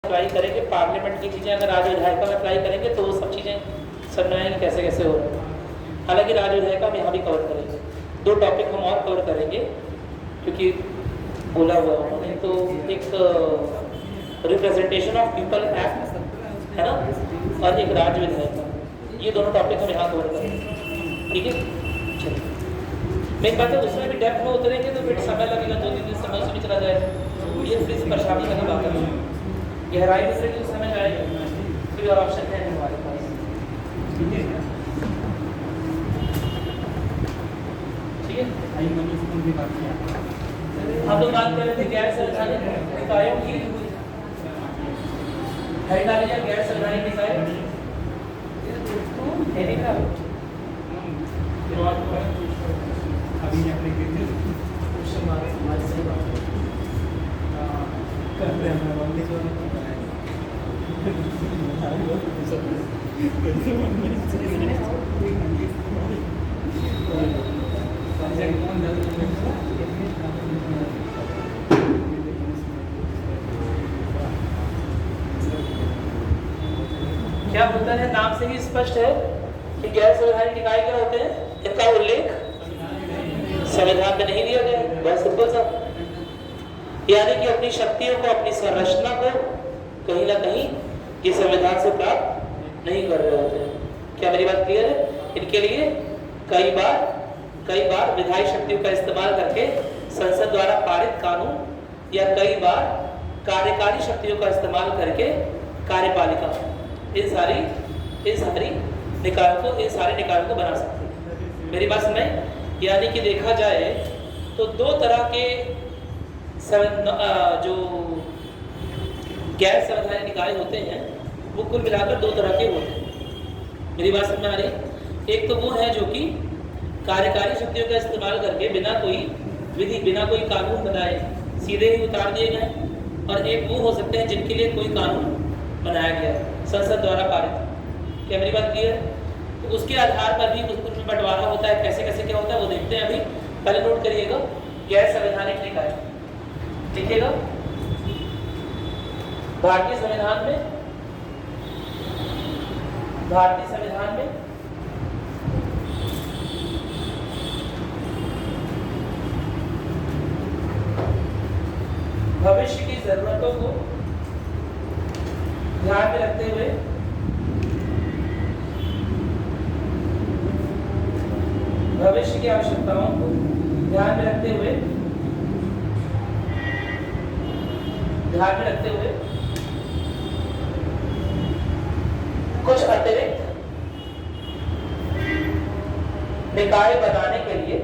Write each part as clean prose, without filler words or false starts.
Apply करेंगे, parliament की चीज़ें अगर राज्य विधायिका में अप्लाई करेंगे तो वो सब चीज़ें समझ में आएंगी कैसे कैसे हो रहा है। हालांकि राज्य विधायिका हम यहाँ भी कवर करेंगे, 2 टॉपिक हम और कवर करेंगे क्योंकि बोला हुआ उन्होंने। तो एक रिप्रेजेंटेशन ऑफ पीपल एक्ट है ना, और एक राज्य विधायिका, ये दोनों टॉपिक हम यहाँ कवर करेंगे, ठीक है। चलिए मेन बात है उसमें भी डेप्थ में उतरेंगे तो फिर समय लगेगा, 2-3 दिन समय उसमें चला जाएगा, ये फिर परेशानी वाली बात है। गहराई में से जो समझ आएगा कोई और ऑप्शन है हमारे पास, ठीक है। ठीक है, हम लोग बात कर रहे थे गैर संवैधानिक निकायों की, गैर संवैधानिक निकाय अभी अपने करते हैं क्या होता है, नाम से ही स्पष्ट है कि गैर संवैधानिक निकाय क्या होते हैं, इनका उल्लेख संविधान में नहीं दिया गया है, बहुत सिंपल सा। यानी कि अपनी शक्तियों को, अपनी संरचना को कहीं ना कहीं ये संविधान से प्राप्त नहीं कर रहे होते हैं। क्या मेरी बात क्लियर है? इनके लिए कई बार विधायी शक्तियों का इस्तेमाल करके संसद द्वारा पारित कानून या कई बार कार्यकारी शक्तियों का इस्तेमाल करके कार्यपालिका इन सारे निकायों को बना सकते हैं। मेरी बात सुनाई? यानी कि देखा जाए तो 2 तरह के जो गैर संवैधानिक निकाय होते हैं वो कुल मिलाकर 2 तरह के होते हैं। मेरी बात समझ में आ रही? एक तो वो है जो कि कार्यकारी शक्तियों का इस्तेमाल करके बिना कोई विधि, बिना कोई कानून बनाए सीधे ही उतार दिए गए, और एक वो हो सकते हैं जिनके लिए कोई कानून बनाया गया है संसद द्वारा पारित। क्या मेरी बात क्लियर है? तो उसके आधार पर भी उसमें बंटवारा होता है, कैसे कैसे क्या होता है वो देखते हैं अभी। पहले नोट करिएगा, गैर संवैधानिक निकाय देखिएगा भारतीय संविधान में भविष्य की जरूरतों को ध्यान में रखते हुए भविष्य की आवश्यकताओं को ध्यान में रखते हुए कुछ अतिरिक्त निकाय बनाने के लिए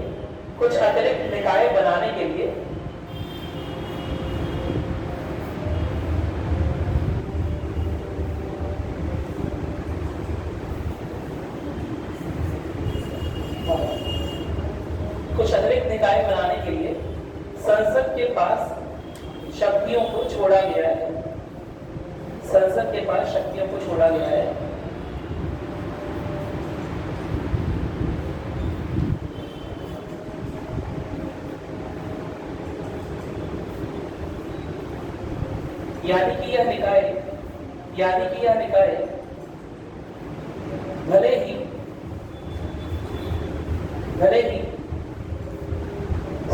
संसद के पास शक्तियों को छोड़ा गया है। यानी कि यह निकाय भले ही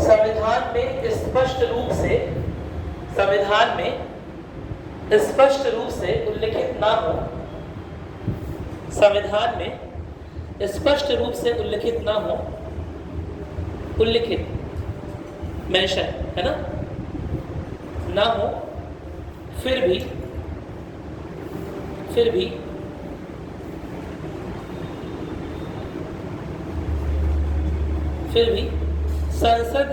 संविधान में स्पष्ट रूप से उल्लिखित ना हो, उल्लिखित मेंशन है ना हो, फिर भी संसद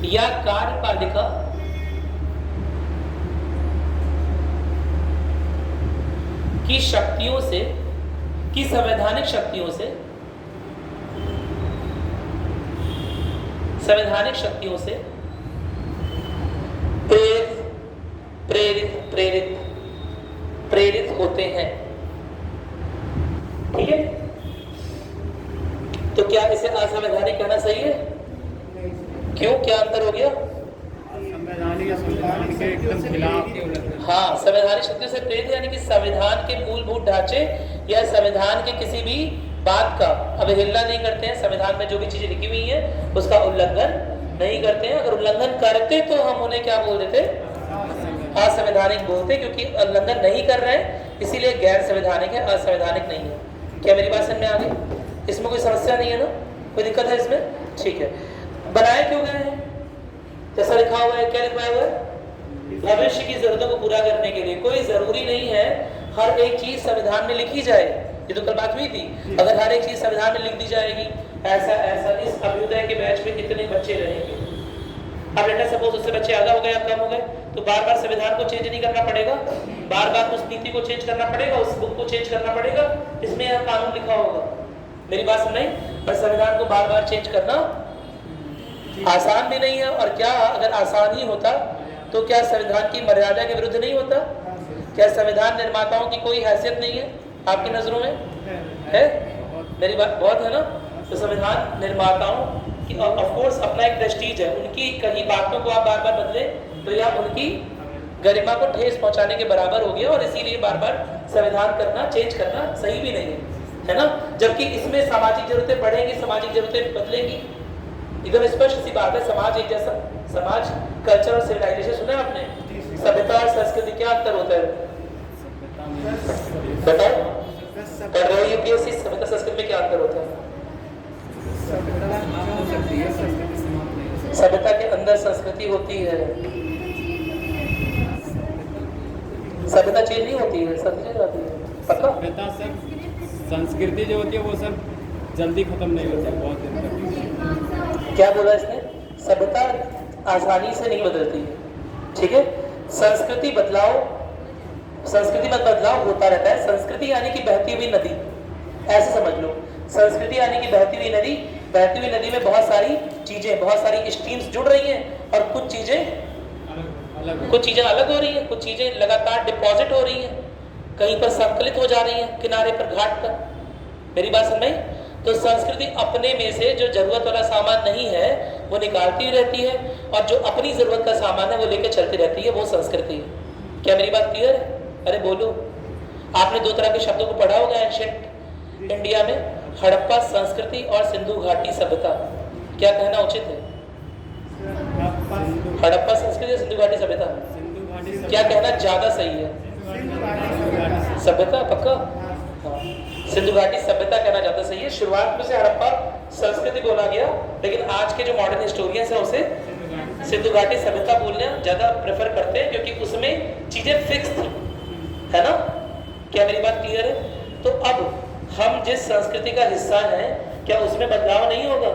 या कार्यपालिका की संवैधानिक शक्तियों से प्रेरित होते हैं। ठीक है, तो क्या इसे असंवैधानिक कहना सही है? क्यों, क्या अंतर हो गया? संवैधानिक संविधान के एकदम खिलाफ। हाँ, संवैधानिक शक्तियों से प्रेरित यानी कि संविधान के मूलभूत ढांचे या संविधान के किसी भी बात का अवहेलना नहीं करते हैं। संविधान में जो भी चीजें लिखी हुई हैं उसका उल्लंघन नहीं करते हैं। अगर उल्लंघन करते तो हम उन्हें क्या बोल देते? असंवैधानिक बोलते, क्योंकि उल्लंघन नहीं कर रहे हैं इसीलिए गैर संवैधानिक है, असंवैधानिक नहीं है। क्या मेरी बात समझ में आ गई? इसमें कोई समस्या नहीं है ना? कोई दिक्कत है इसमें? ठीक है। बनाए क्यों गए हैं? जैसा लिखा हुआ है, क्या लिखा हुआ है? भविष्य की जरूरतों को पूरा करने के लिए। कोई जरूरी नहीं है हर एक चीज संविधान में लिखी जाए। ये तो कल बात हुई थी। अगर हर एक चीज संविधान में लिख दी जाएगी, ऐसा ऐसा इस अभ्युदय के बैच में इतने बच्चे रहेंगे, अब लेट सपोज उससे बच्चे आधा हो गए या कम हो गए, तो बार बार संविधान को चेंज नहीं करना पड़ेगा, बार बार उस नीति को चेंज करना पड़ेगा, उस बुक को चेंज करना पड़ेगा, इसमें यह कानून लिखा होगा। मेरी बात समझ नहीं? पर संविधान को बार बार चेंज करना आसान भी नहीं है। और क्या अगर आसान ही होता तो क्या संविधान की मर्यादा के विरुद्ध नहीं होता? क्या संविधान निर्माताओं की कोई हैसियत नहीं है आपकी नजरों में? है? मेरी बात बहुत है ना? तो संविधान निर्माताओं की ऑफ कोर्स अपना एक प्रेस्टीज है। उनकी कहीं बातों को आप बार बार बदले तो यह उनकी गरिमा को ठेस पहुंचाने के बराबर हो गया, और इसीलिए बार बार संविधान करना, चेंज करना सही भी नहीं है ना? जबकि इसमें सामाजिक जरूरतें बढ़ेंगी, सामाजिक जरूरतें बदलेंगी। एकदम स्पष्ट सी बात है। समाज एक जैसा, समाज, कल्चर और सिविलाइजेशन सुना है आपने? सभ्यता और संस्कृति क्या अंतर होता है बताओ? कर रहे हो यूपीएससी, सभ्यता संस्कृति में क्या अंतर होता है? सभ्यता के अंदर संस्कृति होती है, सभ्यता चेंज नहीं होती है, संस्कृति आती है। पक्का? सभ्यता सर, संस्कृति जो होती है वो सर जल्दी खत्म नहीं होती, बहुत दिन तक। क्या बोला इसने? सभ्यता आसानी से नहीं बदलती है, ठीक है? संस्कृति बदलाव, संस्कृति में बदलाव होता रहता है। संस्कृति यानी कि बहती हुई नदी, ऐसे समझ लो। संस्कृति यानी कि बहती हुई नदी। बहती हुई नदी में बहुत सारी चीजें, बहुत सारी स्ट्रीम्स जुड़ रही हैं, और कुछ चीजें अलग हो रही हैं, कुछ चीजें लगातार डिपॉजिट हो रही हैं, कहीं पर संकलित हो जा रही हैं किनारे पर, घाट पर। मेरी बात समझ? तो संस्कृति अपने में से जो जरूरत वाला सामान नहीं है वो निकालती रहती है, और जो अपनी जरूरत का सामान है वो लेकर चलती रहती है, वो संस्कृति है। क्या मेरी बात क्लियर है? अरे बोलो। आपने दो तरह के शब्दों को पढ़ा होगा एंशिएंट इंडिया में, हड़प्पा संस्कृति और सिंधु घाटी सभ्यता। क्या कहना उचित है? हड़प्पा संस्कृति और सिंधु घाटी सभ्यता, क्या कहना ज्यादा सही है? सभ्यता? पक्का? हाँ, सिंधु घाटी सभ्यता कहना ज्यादा सही है। शुरुआत में से हड़प्पा संस्कृति बोला गया, लेकिन आज के जो मॉडर्न हिस्टोरियंस हैं उसे सिंधु घाटी सभ्यता बोलना ज्यादा प्रेफर करते हैं, क्योंकि उसमें चीजें फिक्स थी, है ना? क्या मेरी बात क्लियर है? तो अब हम जिस संस्कृति का हिस्सा हैं, क्या उसमें बदलाव नहीं होगा?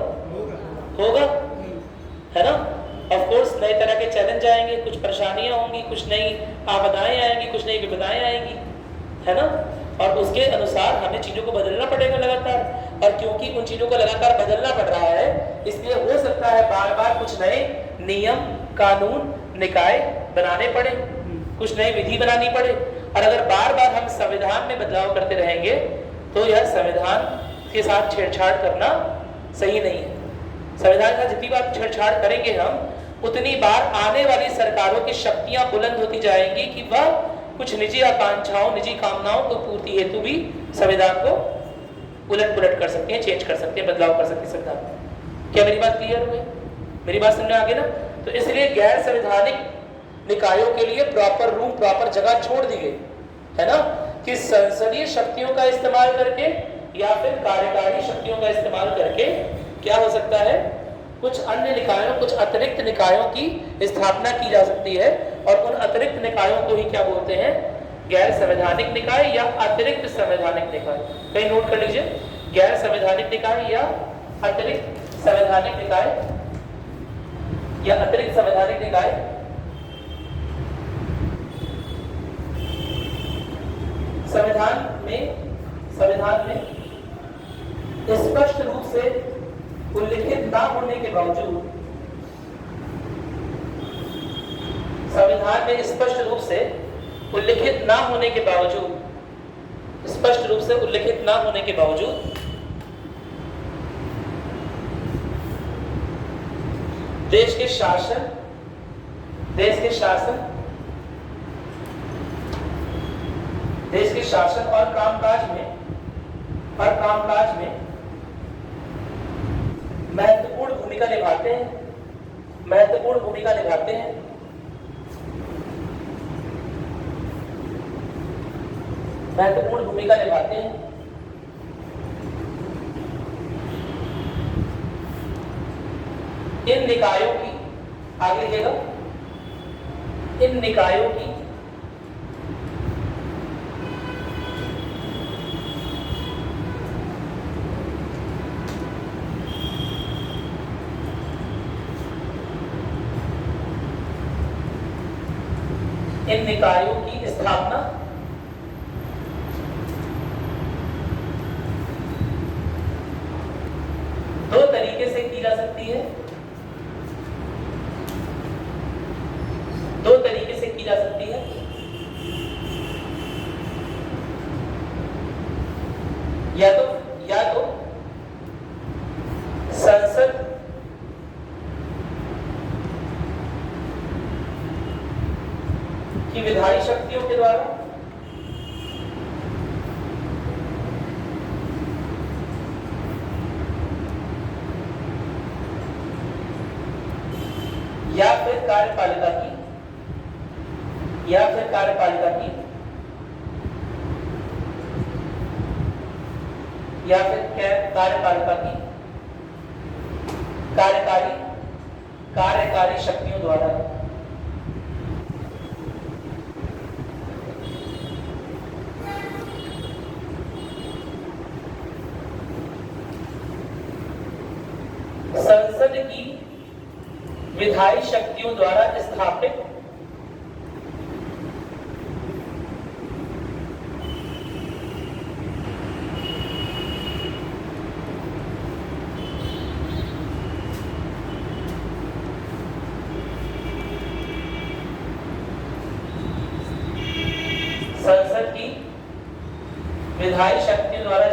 होगा, है ना? ऑफ कोर्स नए तरह के चैलेंज आएंगे, कुछ परेशानियां होंगी, कुछ नई आपदाएं आएंगी, कुछ नई विपदाएं आएंगी, है ना? और उसके अनुसार हमें चीजों को बदलना पड़ेगा लगातार। और क्योंकि उन चीजों को लगातार बदलना पड़ रहा है, इसलिए हो सकता है बार बार कुछ नए नियम, कानून, निकाय बनाने पड़े, कुछ नई विधि बनानी पड़े। और अगर बार बार हम संविधान में बदलाव करते रहेंगे तो यह संविधान के साथ छेड़छाड़ करना सही नहीं है। संविधान के साथ जितनी बार छेड़छाड़ करेंगे हम, उतनी बार आने वाली सरकारों की शक्तियां बुलंद होती जाएंगी कि वह कुछ निजी आकांक्षाओं, निजी कामनाओं को पूर्ति हेतु भी संविधान को उलट पुलट कर सकती है, चेंज कर सकती है, बदलाव कर सकती है संविधान। क्या मेरी बात क्लियर हुई? मेरी बात समझ में आ गई ना? तो इसलिए गैर संवैधानिक निकायों के लिए प्रॉपर रूम, प्रॉपर जगह छोड़ दी गई, है ना? कि संसदीय शक्तियों का इस्तेमाल करके या फिर कार्यकारी शक्तियों का इस्तेमाल करके क्या हो सकता है, कुछ अन्य निकायों, कुछ अतिरिक्त निकायों की स्थापना की जा सकती है। और उन अतिरिक्त निकायों को ही क्या बोलते हैं? गैर संवैधानिक निकाय या अतिरिक्त संवैधानिक निकाय। कहीं नोट कर लीजिए, गैर संवैधानिक निकाय या अतिरिक्त संवैधानिक निकाय या अतिरिक्त संवैधानिक निकाय। संविधान में स्पष्ट रूप से उल्लिखित ना होने के बावजूद, संविधान में स्पष्ट रूप से उल्लिखित ना होने के बावजूद, स्पष्ट रूप से उल्लिखित ना होने के बावजूद देश के शासन देश के शासन और कामकाज में महत्वपूर्ण भूमिका निभाते हैं। इन निकायों की, आगे लिखिएगा, इन निकायों की स्थापना दो तरीके से की जा सकती है। या तो संसद की विधायी शक्तियों के द्वारा, या फिर कार्यपालिका की, कार्यकारी शक्तियों द्वारा। संसद की विधायी शक्तियों द्वारा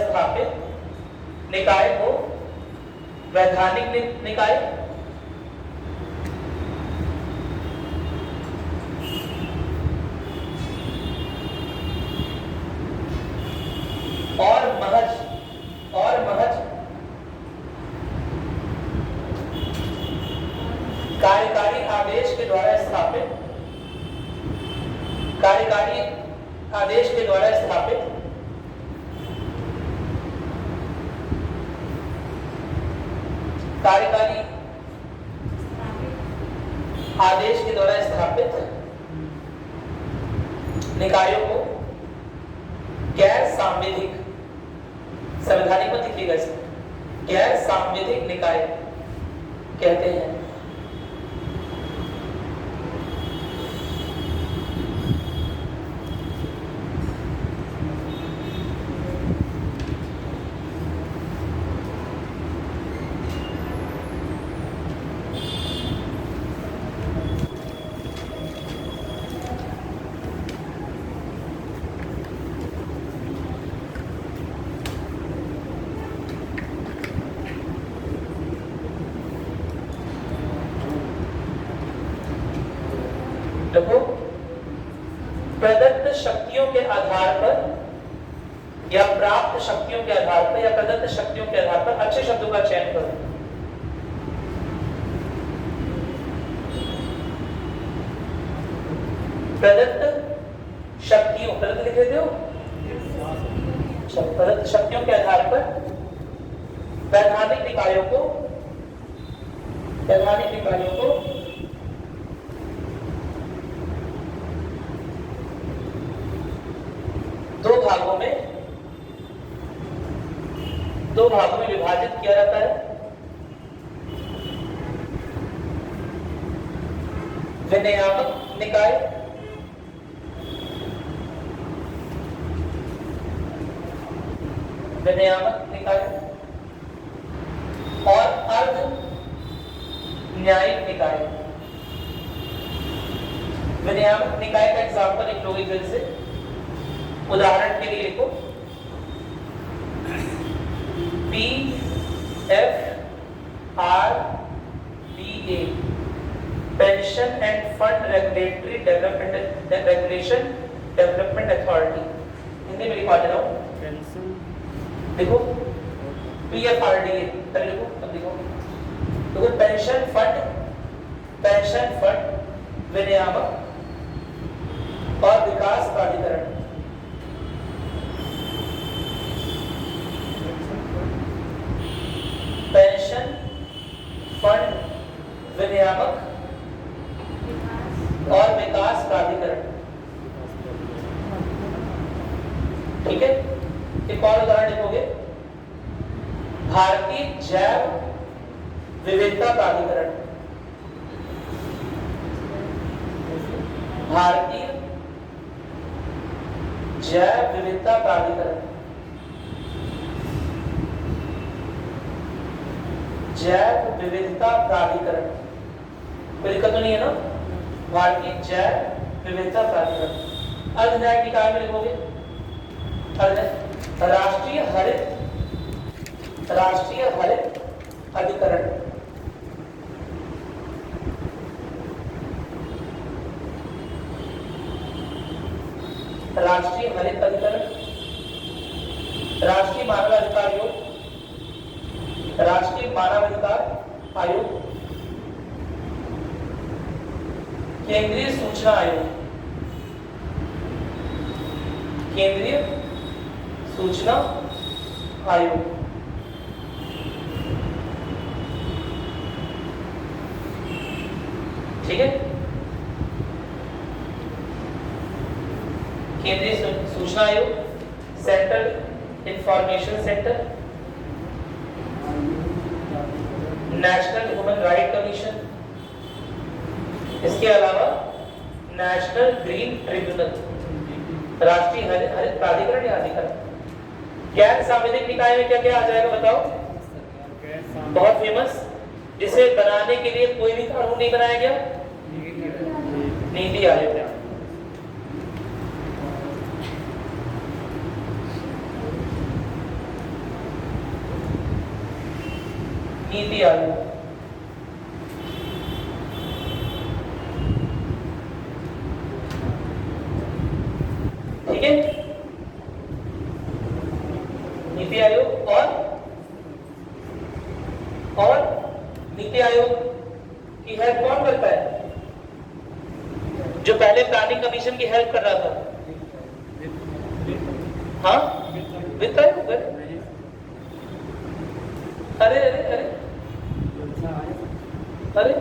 स्थापित निकाय को वैधानिक निकाय और महज कार्यकारी आदेश के द्वारा स्थापित कार्यकारी आदेश के द्वारा स्थापित निकायों को गैर सांविधिक, संवैधानिक मत लिखिएगा इसमें, गैर सांविधिक निकाय कहते हैं। देखो, प्रदत्त शक्तियों के आधार पर या प्राप्त शक्तियों के आधार पर या प्रदत्त शक्तियों के आधार पर अच्छे शब्दों का चयन करो। प्रदत्त शक्तियों, प्रदत्त लिख लेते हो, प्रदत्त शक्तियों के आधार पर वैधानिक निकायों को दो भागों में विभाजित किया जाता है। विनियामक निकाय और अर्ध न्यायिक निकाय। विनियामक निकाय का एग्जाम्पल लिख लोगे जल्दी से, उदाहरण के लिए लिखो PFRDA, pension end fund regulatory development authority, Hindi में लिखवा दे रहा हूँ, देखो PFRDA, देखो अब देखो पेंशन फंड विनियामक और विकास प्राधिकरण, पेंशन फंड विनियामक और विकास प्राधिकरण। ठीक है, एक और उदाहरण लिखोगे, भारतीय जैव विविधता प्राधिकरण, भारतीय जैव विविधता प्राधिकरण, जैव विविधता प्राधिकरण, कोई दिक्कत तो नहीं है ना? भारतीय जैव विविधता प्राधिकरण। अर्धन्यायिक निकाय में लिखोगे राष्ट्रीय हरित अधिकरण, राष्ट्रीय हरित अधिकरण, राष्ट्रीय मानवाधिकार आयोग, राष्ट्रीय मानवाधिकार आयोग, केंद्रीय सूचना आयोग, केंद्रीय सूचना आयोग। ठीक है, केंद्रीय सूचना आयोग, central information centre, national human right commission, इसके अलावा नेशनल ग्रीन ट्रिब्यूनल, राष्ट्रीय हरित प्राधिकरण या अधिकरण। गैर सांविधिक निकाय में क्या क्या आ जाएगा बताओ? बहुत फेमस, जिसे बनाने के लिए कोई भी कानून नहीं बनाया गया, नीति आयोग। नीति आयोग, ठीक है, नीति आयोग। और नीति आयोग की हेल्प कौन करता है? जो पहले प्लानिंग कमीशन की हेल्प कर रहा था, हाँ, वित्त आयोग। अरे अरे अरे अरे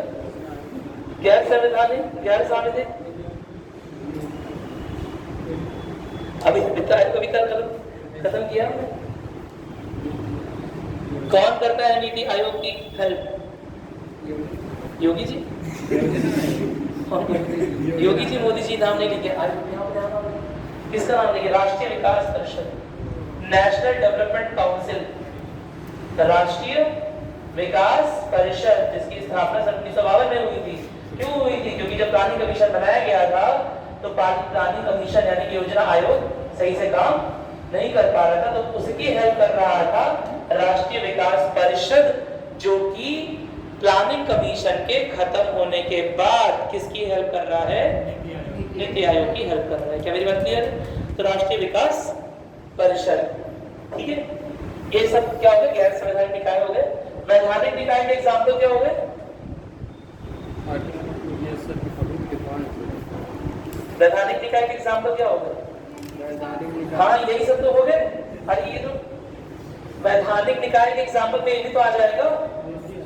गैर संवैधानिक, गैर सांविधिक, अभी वित्त आयोग का भी खत्म किया। कौन करता है नीति आयोग की हेल्प? योगी जी। योगी जी, मोदी जी नाम नहीं लिखे, किसका नाम लिखे? राष्ट्रीय विकास परिषद, नेशनल डेवलपमेंट काउंसिल, राष्ट्रीय विकास परिषद, जिसकी स्थापना 1952 में हुई थी। क्यों हुई थी? क्योंकि जब प्लानिंग कमीशन बनाया गया था तो प्लानिंग कमीशन यानी कि योजना आयोग सही से काम नहीं कर पा रहा था, तो उसकी हेल्प कर रहा था राष्ट्रीय विकास परिषद, जो कि प्लानिंग कमीशन के खत्म होने के बाद किसकी हेल्प कर रहा है? नीति आयोग की हेल्प कर रहा है। क्या मेरी बात क्लियर है? तो राष्ट्रीय विकास परिषद, ठीक है। ये सब क्या हो गए? गैर संवैधानिक निकाय हो गए। वैधानिक निकाय के एग्जाम्पल क्या हो गए? वैधानिक निकाय के एग्जाम्पल क्या हो गए? हाँ, यही सब तो हो गए। अरे ये तो वैधानिक निकाय के एग्जाम्पल में ये भी तो आ जाएगा।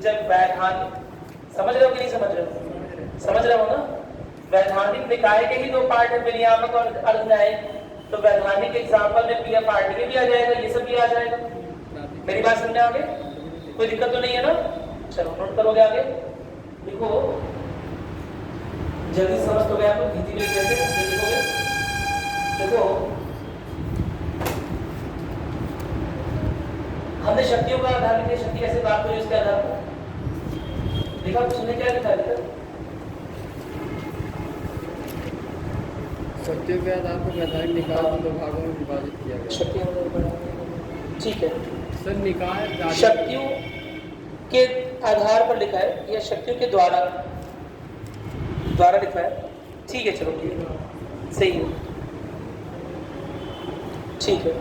जब वैधानिक, समझ रहे हो कि नहीं समझ रहे हो? समझ रहे हो ना? वैधानिक निकाय के ही दो पार्ट है, विनियामक और अर्धन्यायिक। तो वैधानिक एग्जाम्पल में PFRDA भी आ जाएगा, ये सब भी आ जाएगा। मेरी बात समझ आगे? कोई दिक्कत तो नहीं है ना? चलो नोट करोगे आगे, देखो जल्दी समझ तो गए आप लोग। हिंदी में कैसे लिखोगे? देखो हमने शक्तियों का आधार लिखा, शक्ति कैसे प्राप्त हुई उसके आधार पर देखा। उसने क्या लिखा? शक्तियों के आधार पर वैधानिक निकाय को दो भागों में विभाजित किया गया। शक्तियों, ठीक है सर। निकाय शक्तियों के आधार पर लिखा है या शक्तियों के द्वारा? द्वारा लिखवाया, ठीक है, चलो ठीक है, सही है, ठीक है।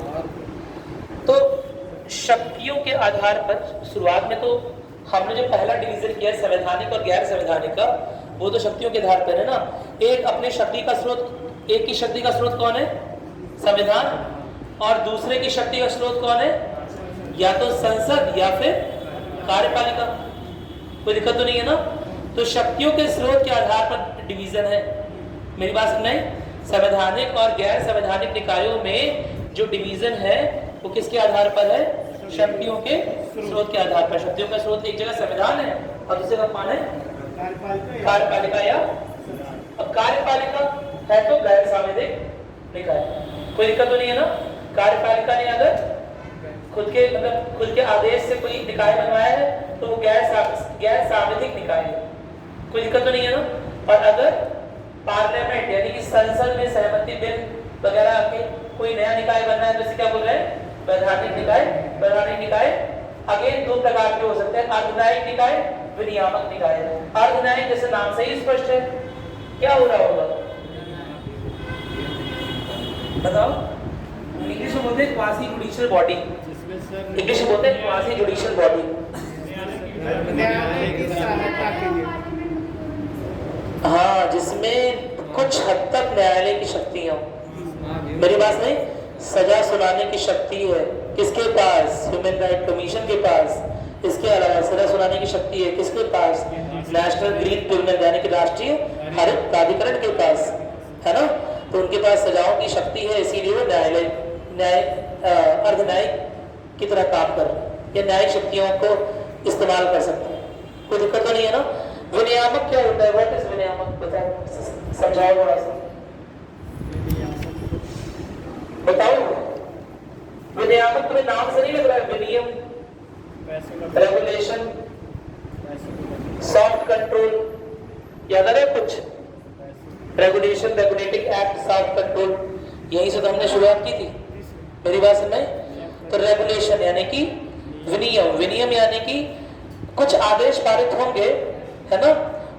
तो शक्तियों के आधार पर शुरुआत में तो हमने जो पहला डिवीजन किया संवैधानिक और गैर संवैधानिक का, वो तो शक्तियों के आधार पर है ना। एक अपने शक्ति का स्रोत, एक की शक्ति का स्रोत कौन है? संविधान। और दूसरे की शक्ति का स्रोत कौन है? या तो संसद या फिर कार्यपालिका। कोई दिक्कत तो नहीं है ना। तो शक्तियों के स्रोत के आधार पर डिवीजन है। मेरी बात सुन रहे हैं? संवैधानिक और गैर संवैधानिक निकायों में जो डिवीजन है वो किसके आधार पर है? शक्तियों के स्रोत के आधार पर। शक्तियों का स्रोत एक जगह संविधान है और दूसरे का कौन है? कार्यपालिका। या अब कार्यपालिका है तो गैर संवैधानिक निकाय, कोई दिक्कत तो नहीं है ना। कार्यपालिका ने अगर खुद के आदेश से कोई निकाय बनवाया है तो वो गैर संवैधानिक निकाय है, कोई दिक्कत तो नहीं है ना। और अगर पार्लियामेंट यानी कि संसद में सहमति बिल वगैरह आके कोई नया निकाय बनना है तो इसे क्या बोल रहे हैं? वैधानिक निकाय। वैधानिक निकाय अगेन दो प्रकार के हो सकते हैं, अर्धन्यायिक निकाय, विनियामक निकाय। अर्धन्यायिक जैसे नाम से ही स्पष्ट है, क्या हो रहा होगा बताओ? इंग्लिश में बोलते हैं क्वासी जुडिशियल बॉडी, इंग्लिश में बोलते हैं क्वासी जुडिशियल बॉडी। हाँ, जिसमें कुछ हद तक न्यायालय की शक्तियां, मेरी बात नहीं, सजा सुनाने की शक्ति है किसके पास? ह्यूमन राइट कमीशन के पास। इसके अलावा सजा सुनाने की शक्ति है किसके पास? नेशनल ग्रीन ट्रिब्यूनल यानी कि राष्ट्रीय हरित प्राधिकरण के पास, है ना। तो उनके पास सजाओं की शक्ति है, इसीलिए वो अर्धन्यायिक की तरह काम कर रहे हैं या न्यायिक शक्तियों को इस्तेमाल कर सकते हैं, कोई दिक्कत तो नहीं है ना। विनियामक क्या होता है? व्हाट इज विनियामक? बताओ, समझाओ थोड़ा सा, बताओ। विनियामक तुम्हें नाम से नहीं लग रहा है? विनियम, रेगुलेशन, सॉफ्ट कंट्रोल, याद आ रहा है कुछ? Regulation, regulating act, soft control, यहीं से तो हमने शुरुआत की थी। मेरी बात सुन रहे? तो रेगुलेशन यानी कि विनियम, विनियम यानी कि कुछ आदेश पारित होंगे, है ना,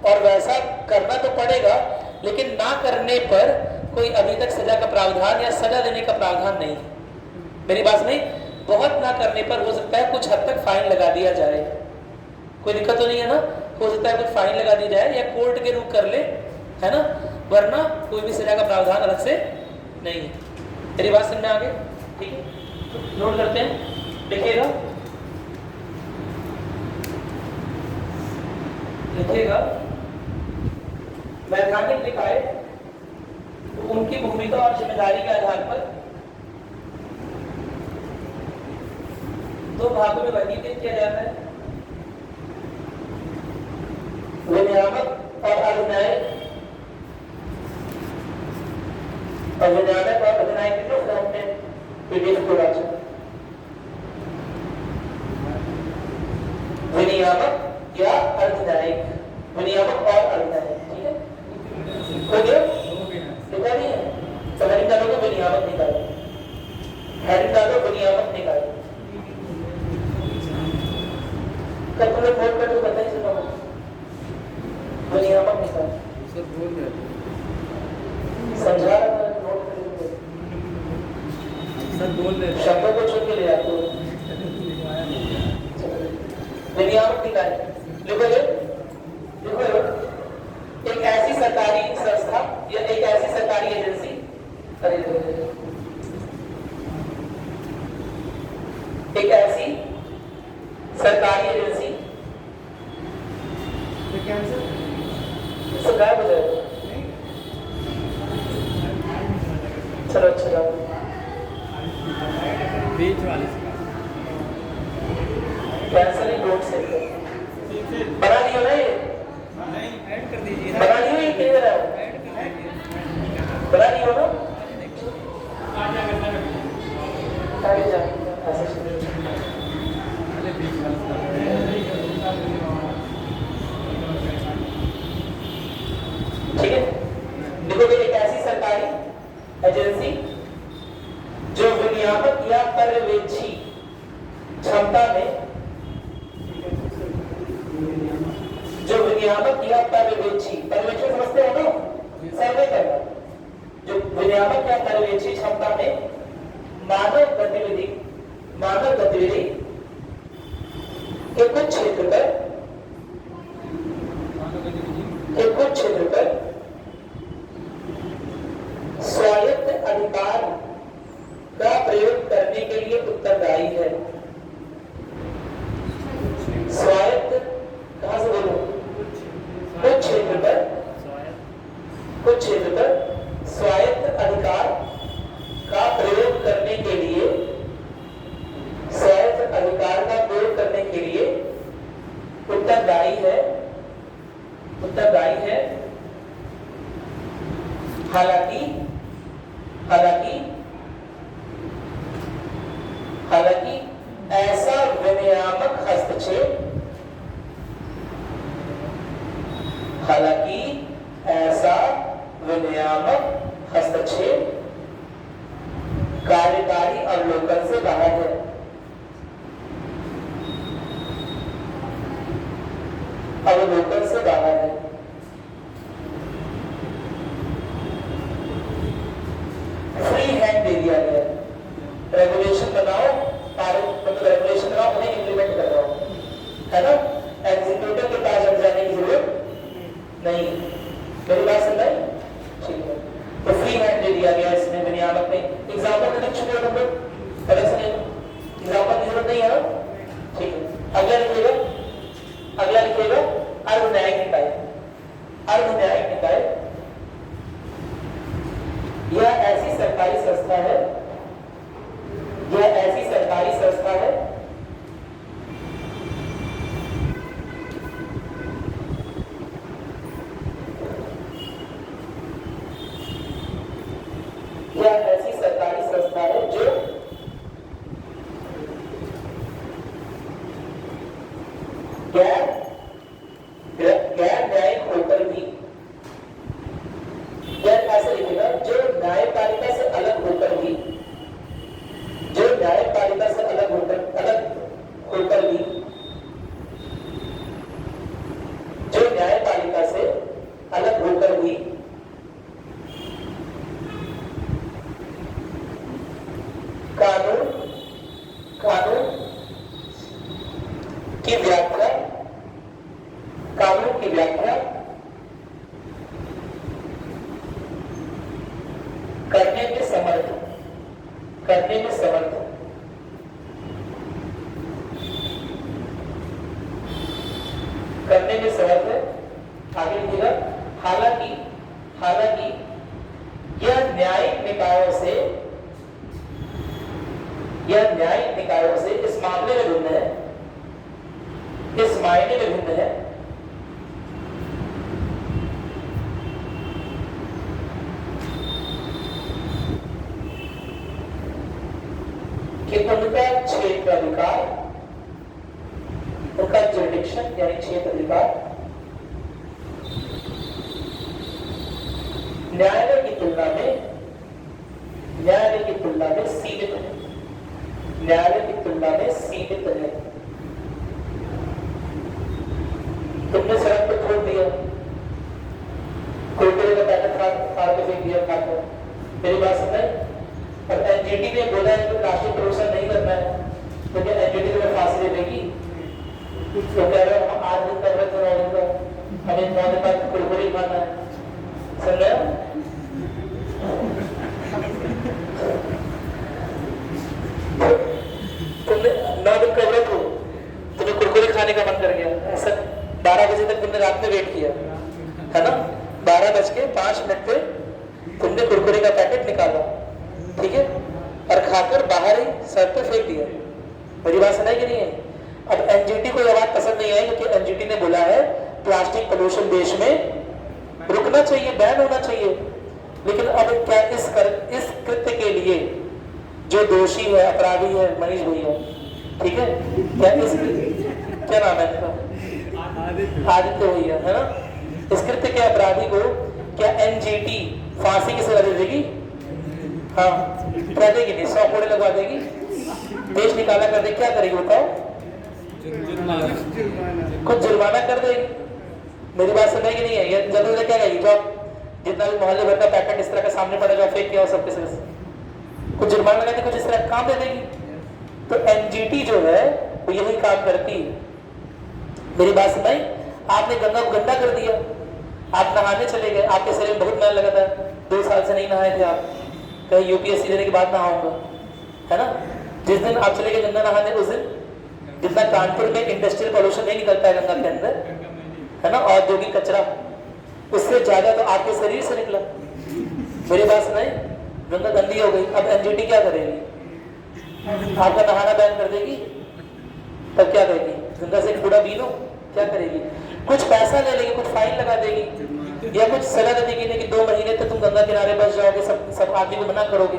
और वैसा करना तो पड़ेगा, लेकिन ना करने पर कोई अभी तक सजा का प्रावधान या सजा देने का प्रावधान नहीं। मेरी बात नहीं, बहुत ना करने पर हो सकता है कुछ हद तक फाइन लगा दिया जाए, कोई दिक्कत तो नहीं है ना। हो सकता है कुछ फाइन लगा दी जाए या कोर्ट के रूप कर ले, है ना, वरना कोई भी सजा का प्रावधान अलग से नहीं है। मेरी बात सुनने आगे, ठीक है, नोट करते हैं, लिखिएगा लिखिएगा। वैधानिक निकाय तो उनकी भूमिका और जिम्मेदारी के आधार पर दो भागों में वर्गीकृत किया जाता है, विनियामक और अर्धन्यायिक। और विनियामक और अर्धन्यायिक के फॉर्म में पीडीएफ को वाचो। विनियामक या अर्धन्यायिक, विनियामक और अर्धन्यायिक, ठीक है, हो गया? लिखा नहीं है? समझ डालोगे विनियामक निकाय, हेडिंग डालो विनियामक निकाय। कब तुम लोग नोट कर तो पता ही चला विनियामक निकाय। समझा रहा था, नोट कर सर बोल रहे शब्दों को चुन के ले आते हो। विनियामक निकाय लिखोगे, एक ऐसी सरकारी संस्था या एक ऐसी सरकारी एजेंसी, एक ऐसी सरकारी एजेंसी सरकार हो जाएगा। चलो अच्छा जाओ बीच वाले कैंसलिंग नोट से बना दियो ना, ये ऐड कर दीजिए, बना दियो, ये क्लियर है, बना दियो ना, आगे जा ठीक है। देखो एक ऐसी सरकारी एजेंसी जो विनियामक या पर्यवेक्षी क्षमता में जो विनियामक या पर्यवेक्षी, पर्यवेक्षण समझते हो ना, सर्वे करना, जो विनियामक या पर्यवेक्षी क्षमता में मानव गतिविधि के कुछ क्षेत्र पर स्वायत्त अधिकार का प्रयोग करने के लिए उत्तरदायी है। स्वायत्त कहां से बोलो? कुछ क्षेत्र पर स्वायत्त अधिकार का प्रयोग करने के लिए, स्वायत्त अधिकार का प्रयोग करने के लिए उत्तरदायी है। हालांकि ऐसा विनियामक हस्तक्षेप कार्यकारी अवलोकन से बाहर है। फ्री हैंड दे दिया गया, रेगुलेशन बनाओ, रेगुलेशन बनाओ, उन्हें इंप्लीमेंट कर रहा हो, है ना? एग्जीक्यूटिव के पास अब जाने की जरूरत नहीं। मेरी बात सुन रहे? ठीक है, तो फ्री हैंड दे दिया गया इसमें विनियामक में। एग्जाम्पल में लिख चुके हो तुम लोग, पहले से एग्जाम्पल की जरूरत नहीं है ना? ठीक है, अगला लिखिएगा अर्ध न्यायिक निकाय। यह ऐसी सरकारी संस्था है जो गैर न्यायिक होकर भी, गैर ऐसे लिखेगा, जो न्यायपालिका से अलग होकर भी, कानून की व्याख्या करने में समर्थ है। आगे लिखिएगा, हालांकि यह न्यायिक निकायों से इस मामले में भिन्न है, इस मायने में भिन्न है कि उनका क्षेत्राधिकार, उनका जुरिडिक्शन यानी क्षेत्राधिकार न्यायालय की तुलना में सीमित है। तुमने सड़क पर छोड़ दिया, कुरकुरे का पैकेट फाड़ के फेंक दिया खाकर, मेरी बात सुन रहे? और एनजीटी ने बोला है कि प्लास्टिक प्रदूषण नहीं करना है, तो क्या एनजीटी तुम्हें फांसी दे देगी? तो कह रहे हो हम 8 दिन का व्रत बनाऊंगा, हमें 9 दिन बाद कुरकुरे खाना है। सुन रहे हो? तुमने 9 दिन का व्रत हो, तुम्हें कुरकुरे खाने का मन कर गया, ऐसा 12 बजे तक तुमने रात में वेट किया, है ना? 12:05 पे तुमने कुरकुरे का पैकेट निकाला, ठीक है, और खाकर बाहर ही सड़क पे फेंक दिया। मेरी बात सुनाई कि नहीं है? अब एनजीटी को यह बात पसंद नहीं आई, क्योंकि एनजीटी ने बोला है प्लास्टिक पोल्यूशन देश में रुकना चाहिए, बैन होना चाहिए। लेकिन अब क्या इस कृत्य के लिए जो दोषी है, अपराधी है मनीष भैया, ठीक है, क्या नाम है इनका? आदित्य भैया, है ना? इस कृत्य के अपराधी को क्या एनजीटी फांसी की सजा दे देगी? हाँ, क्या देगी? नहीं, 100 कोड़े लगवा देगी, देश निकाला कर देगी, क्या करेगी बताओ? कुछ जुर्माना कर देगी, मेरी बात समझ कि नहीं है? ये जल्दी से क्या कहेगी? जो आप जितना भी मोहल्ले भर का पैकेट इस तरह का सामने पड़ा जो फेंक किया सबके सब कुछ जुर्माना लगा दे, कुछ इस तरह काम दे देगी। तो एनजीटी जो है वो यही काम करती है। मेरी बात समझ? आपने गंगा को गंदा कर दिया, आप नहाने चले गए, आपके शरीर में बहुत मैल लगा था, 2 साल से नहीं नहाए थे आप, कहीं यूपीएससी देने के बाद नहाऊंगा, है ना? जिस दिन आप चले गए गंगा नहाने, उस दिन जितना कानपुर में इंडस्ट्रियल पॉल्यूशन नहीं निकलता है गंगा के अंदर, है ना, औद्योगिक कचरा, उससे ज्यादा तो आपके शरीर से निकला। मेरी बात सुनाई? गंगा गंदी हो गई, अब एनजीटी क्या करेगी? आपका नहाना बैन कर देगी? तब क्या करेगी? गंगा से एक बूढ़ा पी लो, क्या करेगी? कुछ पैसा ले लेगी, कुछ फाइन लगा देगी, या कुछ सलाह दे देगी कि 2 महीने तक तुम गंगा किनारे बस जाओगे, सब आदमी को मना करोगे।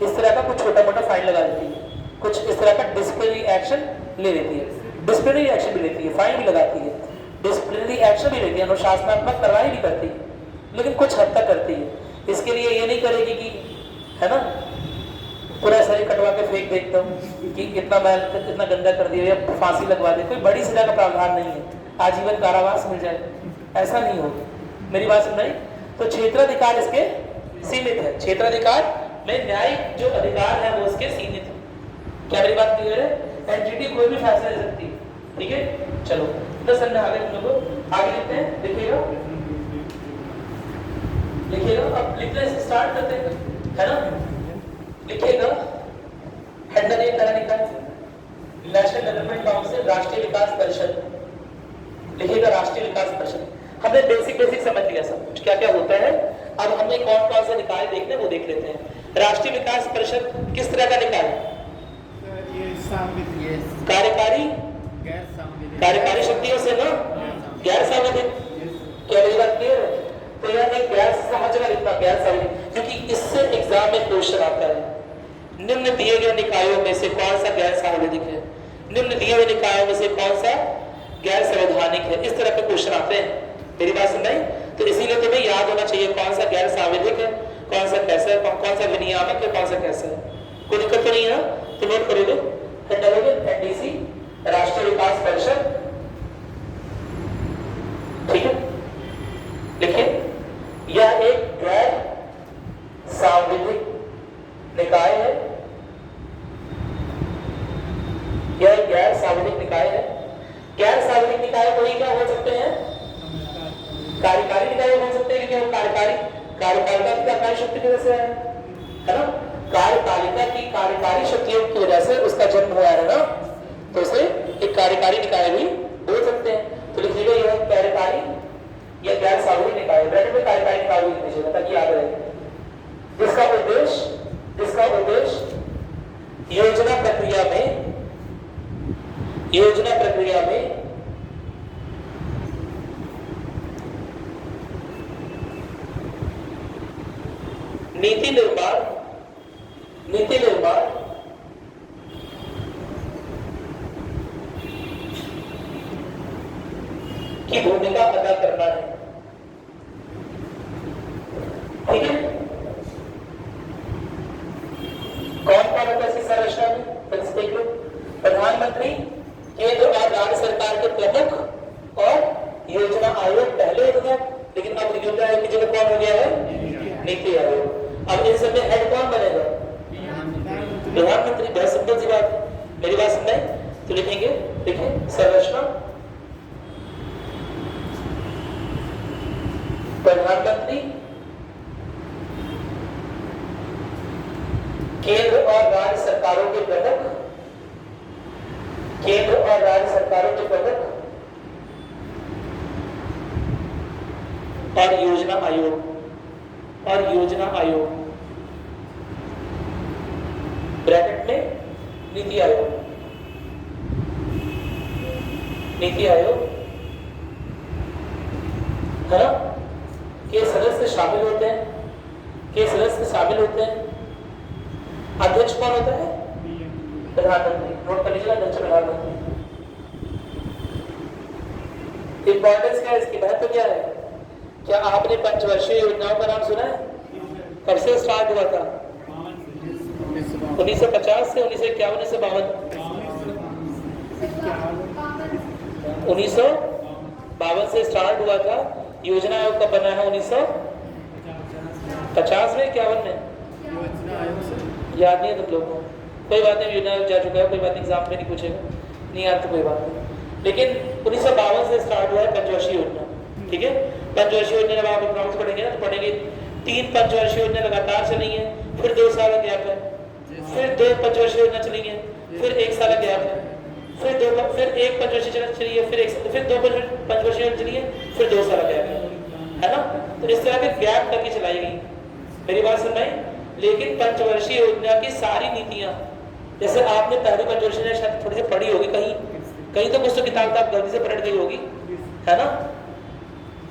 इस तरह का कुछ छोटा मोटा फाइन लगा देती है, कुछ इस तरह का डिसिप्लिनरी एक्शन ले लेती है, डिसिप्लिनरी एक्शन भी लेती है, फाइन भी लगाती है, डिसिप्लिनरी एक्शन भी लेती है, अनुशासनात्मक कार्रवाई भी करती है, लेकिन कुछ हद तक करती है। इसके लिए ये नहीं करेगी कि, है ना, पूरा शरीर कटवा के फेंक दे एकदम कि इतना मैल इतना गंदा कर दिया या फांसी लगवा दे। कोई बड़ी सजा का प्रावधान नहीं है, आजीवन कारावास मिल जाए, ऐसा नहीं होगा। मेरी बात सुन रही? तो क्षेत्राधिकार इसके सीमित है, क्षेत्राधिकार में न्यायिक जो अधिकार है वो उसके सीमित है। क्या मेरी बात क्लियर है? एनजीटी कोई भी फैसला ले सकती है, ठीक है? चलो तो सर आगे हम लोग आगे लिखते हैं, लिखिएगा लिखिएगा, अब लिखने से स्टार्ट करते हैं, है ना? लिखिएगा हेडर एक तरह लिखा है नेशनल डेवलपमेंट काउंसिल, राष्ट्रीय विकास परिषद, लिखिएगा राष्ट्रीय विकास परिषद। हमने बेसिक समझ लिया सब कुछ क्या क्या होता है। अब हमने कौन कौन से निकाय देखने वो देख लेते हैं। राष्ट्रीय विकास परिषद किस तरह का निकाय? कार्यकारी कार्यकारी शक्तियों से ना, गैर संवैधानिक। क्या मेरी बात क्लियर है? तो यह एक गैर समझना लिखना, गैर संवैधानिक, क्योंकि इससे एग्जाम में क्वेश्चन आता है। निम्न दिए गए निकायों में से कौन सा गैर संवैधानिक है? निम्न दिए हुए निकायों में से कौन सा गैर संवैधानिक है? इस तरह के क्वेश्चन आते हैं। मेरी बात सुन रही? तो इसीलिए तुम्हें याद होना चाहिए कौन सा गैर संवैधानिक है, कौन सा कैसा है, कौन सा विनियामक है, कौन सा कैसा है। कोई दिक्कत तो नहीं है ना? तो नोट करोगे एनडीसी, राष्ट्रीय विकास परिषद, ठीक है? देखिए यह एक गैर संवैधानिक निकाय है, यह एक गैर संवैधानिक निकाय है। गैर संवैधानिक निकाय कोई क्या हो सकते हैं? कार्यकारी निकाय हो सकते हैं, क्योंकि वो कार्यपालिका की कार्यकारी शक्ति की वजह से है ना? कार्यपालिका की कार्यकारी शक्तियों की वजह से उसका जन्म हुआ है ना, तो उसे एक कार्यकारी निकाय भी बोल सकते हैं। तो लिखिएगा यह कार्यकारी या गैर संवैधानिक निकाय, ब्रैकेट में कार्यकारी निकाय भी लिख लीजिएगा ताकि याद रहे। जिसका उद्देश्य योजना प्रक्रिया में नीति निर्माण की भूमिका अदा करना है, ठीक है? कौन होता है इस संरचना में? देख लो, प्रधानमंत्री, केंद्र और राज्य सरकार के प्रमुख और योजना आयोग पहले होगा, लेकिन अब योजना आयोग की जगह कौन हो गया है? नीति आयोग। अब इन सब में हेड कौन बनेगा? प्रधानमंत्री। बहुत सिंपल सी बात। मेरी बात सुन रहे? तो लिखेंगे, देखिए संरचना, प्रधानमंत्री, केंद्र और राज्य सरकारों के प्रमुख, और योजना आयोग, ब्रैकेट में नीति आयोग है ना, के सदस्य शामिल होते हैं। अध्यक्ष कौन होता है? प्रधानमंत्री। नोट कर लीजिएगा, अध्यक्ष प्रधानमंत्री। इंपॉर्टेंस क्या है इसकी, महत्व क्या है? क्या आपने पंचवर्षीय योजनाओं का नाम सुना है? कब से स्टार्ट हुआ था? 1950 से 1951 से 52, 52 से स्टार्ट हुआ था। योजना आयोग कब बना है? 1950 में, 51 में, योजना आयोग से याद नहीं है तुम लोगों को? कोई बात नहीं, योजना आयोग जा चुका है, कोई बात नहीं, एग्जाम में नहीं पूछेगा, नहीं याद तो कोई बात नहीं। लेकिन 1952 से स्टार्ट हुआ है पंचवर्षीय योजना, ठीक है। पंचवर्षीय योजना जब आप इकोनॉमिक्स पढ़ेंगे ना तो पढ़ेंगे 3 पंचवर्षीय योजना लगातार चली है, फिर 2 साल का गैप है, फिर 2 पंचवर्षीय योजना चली है, फिर 1 साल का गैप है, फिर 1 पंचवर्षीय चली है, फिर 2 पंचवर्षीय योजना चली है, फिर 2 साल का गैप है ना। तो इस तरह के गैप करके चलाई गई। मेरी बात सुन रहे हैं? लेकिन पंचवर्षीय योजना की सारी नीतियां, जैसे आपने पहली पंचवर्षीय योजना शायद थोड़ी सी पढ़ी होगी, कहीं तो कुछ तो किताब गलती से पलट गई होगी, है ना।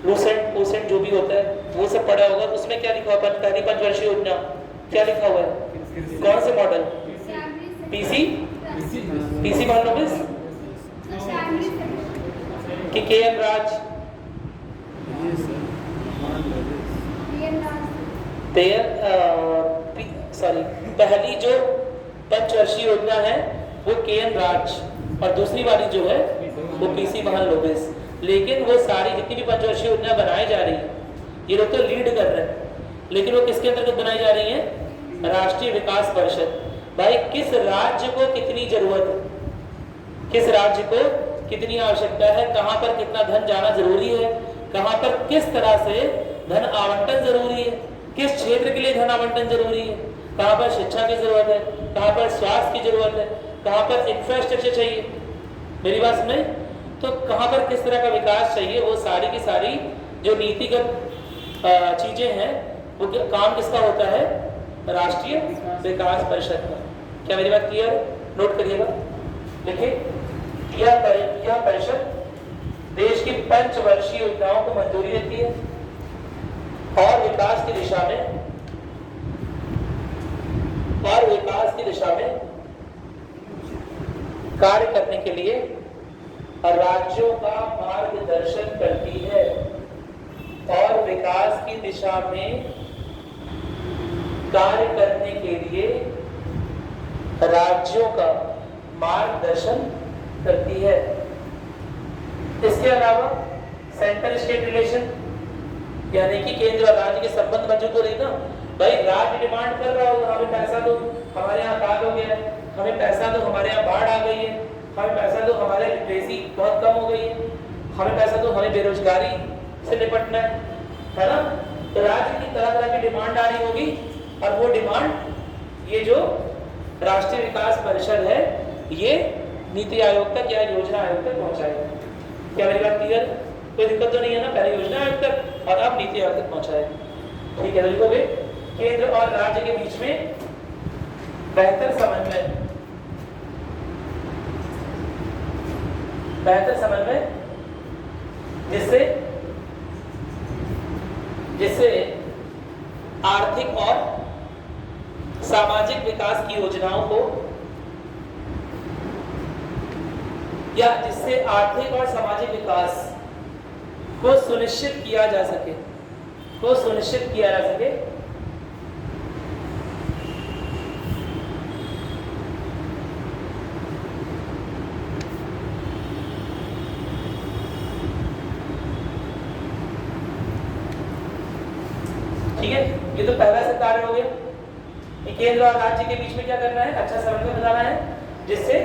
लूसेंट ओसेंट जो भी होता है वो सब पढ़ा होगा। उसमें क्या लिखा हुआ? पहली पंचवर्षीय योजना क्या लिखा हुआ है? कौन से मॉडल? पीसी मान लो बस कि केएन राज, पहली जो पंचवर्षीय योजना है वो केएन राज और दूसरी वाली जो है वो पीसी महान लोबिस। लेकिन वो सारी जितनी भी पंचवर्षीय योजना बनाई जा रही है, ये लोग तो लीड कर रहे हैं, लेकिन वो किसके अंतर्गत बनाई जा रही है? राष्ट्रीय विकास परिषद। भाई किस राज्य को कितनी जरूरत है, किस राज्य को कितनी आवश्यकता है, कहां पर कितना धन जाना जरूरी है, कहां पर किस तरह से धन आवंटन जरूरी है, किस क्षेत्र के लिए धन आवंटन जरूरी है, कहां पर शिक्षा की जरूरत है, कहां पर स्वास्थ्य की जरूरत है, कहां पर इंफ्रास्ट्रक्चर चाहिए। मेरी बात सुने? तो कहां पर किस तरह का विकास चाहिए, वो सारी की सारी जो नीतिगत चीजें हैं वो काम किसका होता है? राष्ट्रीय विकास परिषद का। क्या मेरी बात क्लियर? नोट करिएगा, लिखिए। यह परिषद देश की पंचवर्षीय योजनाओं को मंजूरी देती है और विकास की दिशा में कार्य करने के लिए राज्यों का मार्गदर्शन करती है और विकास की दिशा में कार्य करने के लिए राज्यों का मार्गदर्शन करती है। इसके अलावा सेंट्रल स्टेट रिलेशन, यानी कि केंद्र और राज्य के संबंध मजबूत हो रही ना। भाई राज्य डिमांड कर रहा होगा हमें पैसा दो, हमारे यहाँ काल हो गया है, हमें पैसा दो, हमारे यहाँ बाढ़ आ गई है, हमें पैसा दो, हमारे लिटरेसी बहुत कम हो गई है, हमें पैसा दो, हमें बेरोजगारी से निपटना है ना। तो राज्य की तरह तरह की डिमांड आ रही होगी और वो डिमांड ये जो राष्ट्रीय विकास परिषद है ये नीति आयोग तक या योजना आयोग तक पहुंचाएगा। क्या मेरी बात क्लियर? कोई दिक्कत तो नहीं है ना? पहले योजना आयोग तक और अब नीति आयोग तक पहुंचाएगा, ठीक है। लिखोगे केंद्र और राज्य के बीच में बेहतर समन्वय जिससे आर्थिक और सामाजिक विकास की योजनाओं को या जिससे आर्थिक और सामाजिक विकास को सुनिश्चित किया जा सके ठीक है। ये तो पहला से कार्य हो गया कि केंद्र और राज्य के बीच में क्या करना है? अच्छा समन्वय बनाना है जिससे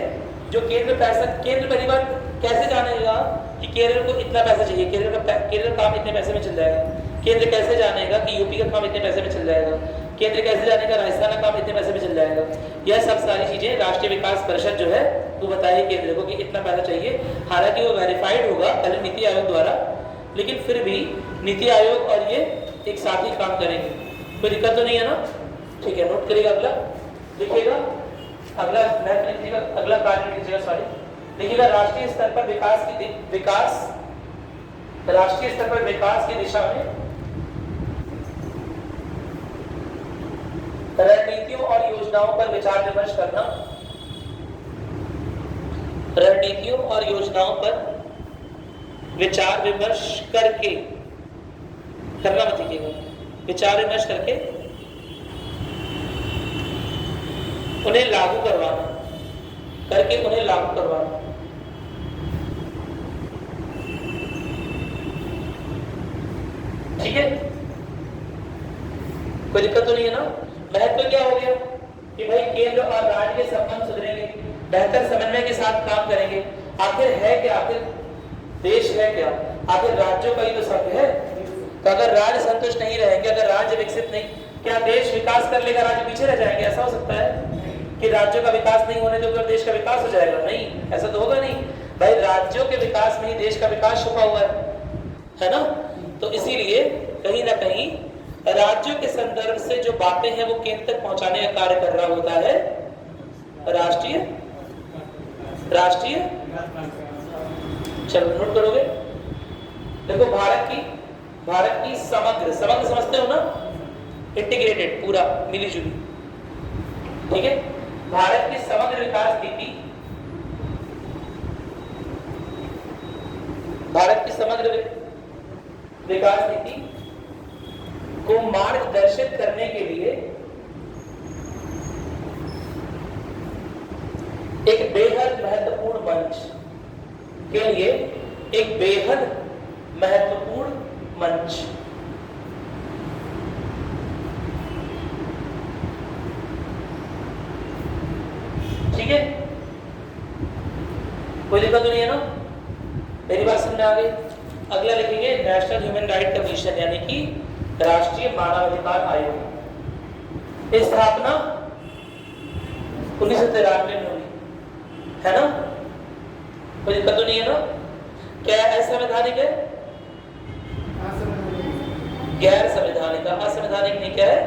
जो केंद्र पहली बार कैसे जानेगा कि केरल को इतना पैसा चाहिए, केरल काम इतने पैसे में चल जाएगा। केंद्र कैसे जानेगा कि यूपी का काम इतने पैसे में चल जाएगा। केंद्र कैसे जानेगा राजस्थान का काम इतने पैसे में चल जाएगा। यह सब सारी चीजें राष्ट्रीय विकास परिषद जो है वो बताएगी केंद्र को कि इतना पैसा चाहिए। हालांकि वो वेरीफाइड होगा पहले नीति आयोग द्वारा, लेकिन फिर भी नीति आयोग और ये एक साथ ही काम करेंगे। कोई दिक्कत तो नहीं है ना? ठीक है, नोट करिएगा। अगला लिखिएगा, अगला कार्य लीजिएगा, सॉरी देखिएगा। राष्ट्रीय स्तर पर विकास की दिशा में रणनीतियों और योजनाओं पर विचार विमर्श करना। रणनीतियों और योजनाओं पर विचार विमर्श करके, करना मत लिखिएगा, विचार विमर्श करके उन्हें लागू करवाना, ठीक है, कोई दिक्कत तो नहीं है ना। महत्व क्या हो गया कि भाई केंद्र और राज्य के संबंध सुधरेंगे, बेहतर समन्वय के साथ काम करेंगे। आखिर है क्या, आखिर देश है क्या, आखिर राज्यों का ही तो संघ है। तो अगर राज्य संतुष्ट नहीं रहेंगे, अगर राज्य विकसित नहीं, क्या देश विकास कर लेगा, राज्य पीछे रह जाएंगे? ऐसा हो सकता है कि राज्यों का विकास नहीं होने तो देश का विकास हो जाएगा? नहीं, ऐसा तो होगा नहीं भाई। राज्यों के विकास में ही देश का विकास छुपा हुआ है ना। तो इसीलिए कहीं ना कहीं राज्यों के संदर्भ से जो बातें हैं वो केंद्र तक पहुंचाने का कार्य कर रहा होता है राष्ट्रीय। चलो नोट करोगे। देखो भारत की समग्र समझते हो ना, इंटीग्रेटेड, पूरा मिली जुली, ठीक है। भारत की समग्र विकास नीति, भारत की समग्र विकास नीति को मार्गदर्शित करने के लिए एक बेहद महत्वपूर्ण मंच के लिए, एक बेहद महत्वपूर्ण मंच, ठीक है। कोई दिक्कत तो नहीं है ना, मेरी बात समझ में आ गई। अगला लिखेंगे नेशनल ह्यूमन राइट कमीशन, यानी कि राष्ट्रीय मानवाधिकार आयोग। इस स्थापना 1993 में हुई है ना। कोई दिक्कत तो नहीं है ना। क्या असंवैधानिक है? गैर संवैधानिक। असंवैधानिक नहीं, क्या है?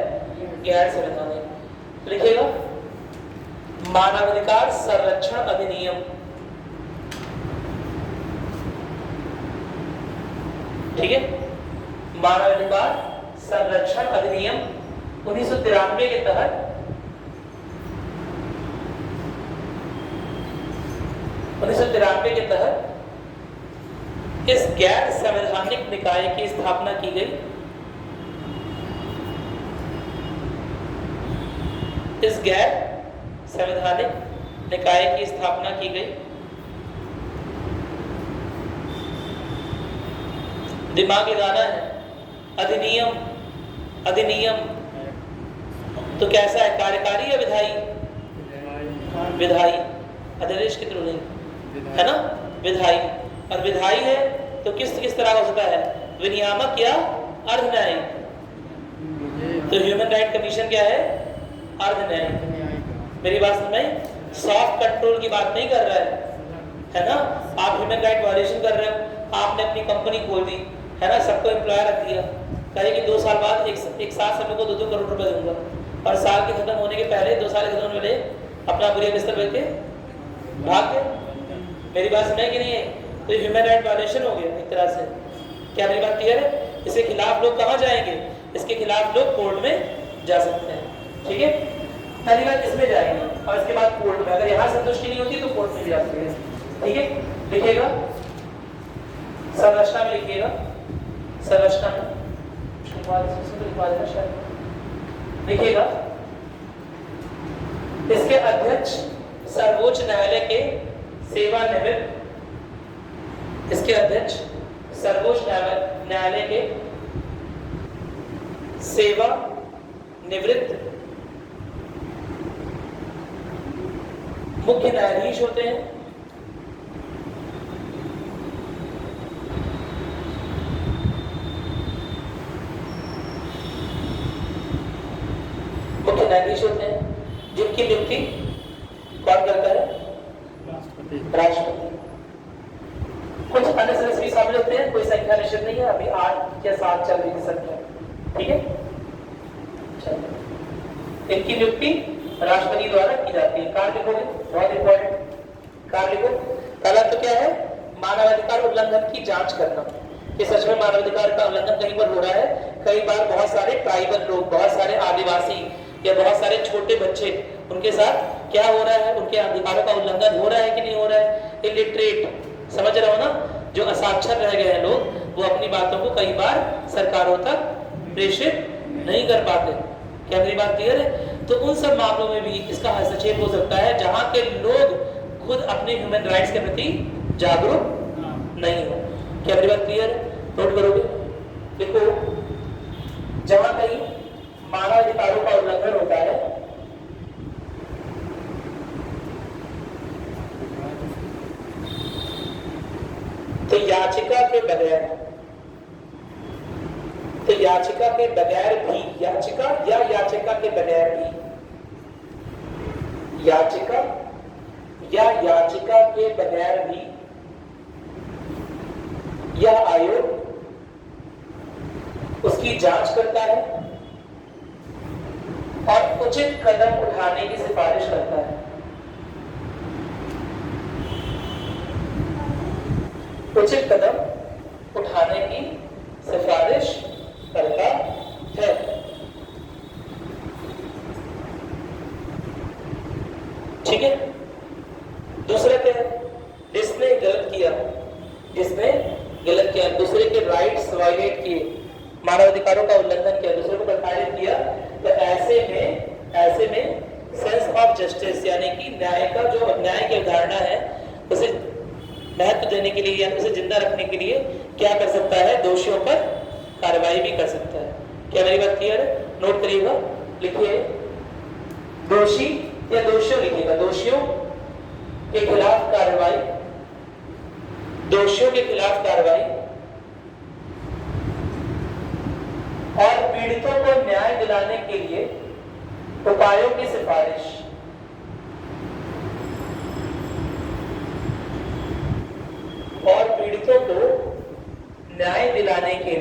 गैर संवैधानिक। लिखिएगा मानवाधिकार संरक्षण अधिनियम, ठीक है। मानवाधिकार संरक्षण अधिनियम 1993 के तहत 1993 के तहत इस गैर संवैधानिक निकाय की स्थापना की गई। इस गैर संवैधानिक निकाय की स्थापना की गई। दिमाग लगाना है। अधिनियम तो कैसा है, कार्यकारी या विधायी? विधायी। अध्यादेश के थ्रू नहीं, है ना, विधायी। और विधायी है तो किस तरह हो सकता है, विनियामक या अर्धन्यायिक? तो ह्यूमन राइट कमीशन क्या है? अर्धन्यायिक। मेरी बात समझ में? सॉफ्ट कंट्रोल की बात नहीं कर रहा है ना। आप ह्यूमन राइट वायलेशन कर रहे हो, आपने अपनी कंपनी खोल दी, है ना, सबको एम्प्लॉयर रख दिया, कहे कि 2 साल बाद एक साथ सभी को 2-2 करोड़ रुपए दूंगा, और साल के खत्म होने के पहले, 2 साल के खत्म होने पहले अपना बुरी बिस्तर बेच के भाग गए। मेरी बात समझ कि नहीं है? तो ह्यूमन राइट वायलेशन हो गया एक तरह से। क्या मेरी बात क्लियर है? इसके खिलाफ लोग कहाँ जाएंगे? इसके खिलाफ लोग कोर्ट में जा सकते हैं, ठीक है। पहली बात इसमें जाएंगे और इसके बाद कोर्ट में। अगर यहाँ संतुष्टि नहीं होती तो कोर्ट में भी जा सकते हैं, ठीक है। लिखिएगा संरचना में, लिखिएगा संरचना में, लिखिएगा इसके अध्यक्ष सर्वोच्च न्यायालय के सेवानिवृत्त, इसके अध्यक्ष सर्वोच्च न्यायालय के सेवानिवृत्त मुख्य न्यायाधीश होते हैं। मुख्य न्यायाधीश होते हैं जिनकी नियुक्ति कौन करता है? राष्ट्रपति। कुछ अन्य सदस्य भी शामिल होते हैं, कोई संख्या निश्चित नहीं है, अभी 8 या 7 चल रही है संख्या, ठीक है। इनकी नियुक्ति राष्ट्रपति द्वारा की जाती है। कार्य लिखोगे, बहुत इंपॉर्टेंट कार्य लिखो। पहला तो क्या है? मानवाधिकार उल्लंघन की जांच करना कि सच में मानवाधिकार का उल्लंघन कहीं पर हो रहा है। कई बार बहुत सारे ट्राइबल लोग, बहुत सारे आदिवासी या बहुत सारे छोटे बच्चे, उनके साथ क्या हो रहा है, उनके अधिकारों का उल्लंघन हो रहा है कि नहीं हो रहा है। इलिटरेट, समझ रहे हो ना, जो असाक्षर रह गए हैं लोग, वो अपनी बातों को कई बार सरकारों तक प्रेषित नहीं कर पाते। क्या मेरी बात क्लियर है? तो उन सब मामलों में भी इसका हस्तक्षेप हो सकता है जहां के लोग खुद अपने ह्यूमन राइट्स के प्रति जागरूक नहीं हो। क्या मेरी बात क्लियर है? नोट करोगे, देखो जहां कहीं मानवाधिकारों का उल्लंघन होता है तो याचिका के बगैर भी याचिका के बगैर भी याचिका के बगैर भी यह आयोग उसकी जांच करता है और उचित कदम उठाने की सिफारिश करता है। उचित कदम उठाने की सिफारिश करता है। ठीक है। दूसरा क्या है? जिसने गलत किया, दूसरे के राइट्स वायलेट किए, मानवाधिकारों का उल्लंघन किया, दूसरे को प्रताड़ित किया, तो ऐसे में सेंस ऑफ जस्टिस यानी कि न्याय का जो न्याय की अवधारणा है उसे महत्व देने के लिए या उसे जिंदा रखने के लिए क्या कर सकता है? दोषियों पर कार्रवाई भी कर सकता है। क्या मेरी बात क्लियर है? नोट करिएगा, लिखिए दोषी या दोषियों लिखिएगा। दोषियों के खिलाफ कार्रवाई, और पीड़ितों को न्याय दिलाने के लिए उपायों की सिफारिश। और पीड़ितों को न्याय दिलाने के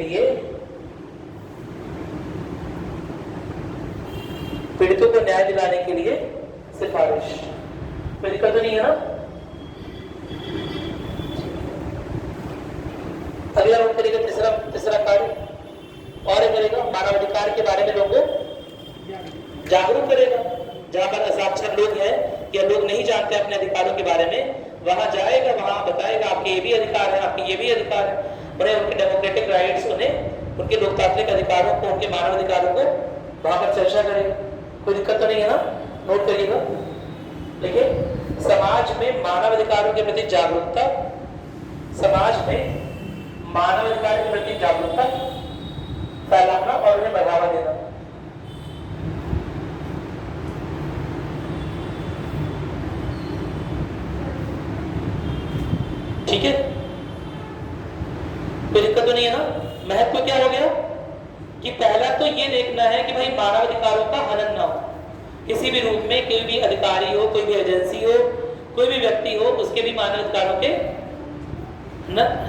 लिए सिफारिश। कोई दिक्कत तो नहीं है ना? अगला नोट करेगा तीसरा कार्य और करेगा मानवाधिकार के बारे में लोगों को जागरूक करेगा। जहां पर असाक्षर लोग हैं या लोग नहीं जानते अपने अधिकारों के बारे में, वहां जाएगा, वहां बताएगा आपके ये भी अधिकार है, आपके ये भी अधिकार है। उन्हें उनके डेमोक्रेटिक राइट्स, उन्हें उनके लोकतांत्रिक अधिकारों को, उनके मानवाधिकारों को वहां पर चर्चा करेगा। कोई दिक्कत तो नहीं है ना? नोट करिएगा। देखिए, समाज में मानवाधिकारों के प्रति जागरूकता, फैलाना और उन्हें बढ़ावा देना। ठीक है, कोई दिक्कत तो नहीं है ना? महत्व क्या हो गया कि पहला तो ये देखना है कि भाई मानवाधिकारों का हनन ना हो। किसी भी रूप में कोई भी अधिकारी हो, कोई भी एजेंसी हो, कोई भी व्यक्ति हो, उसके भी मानवाधिकारों के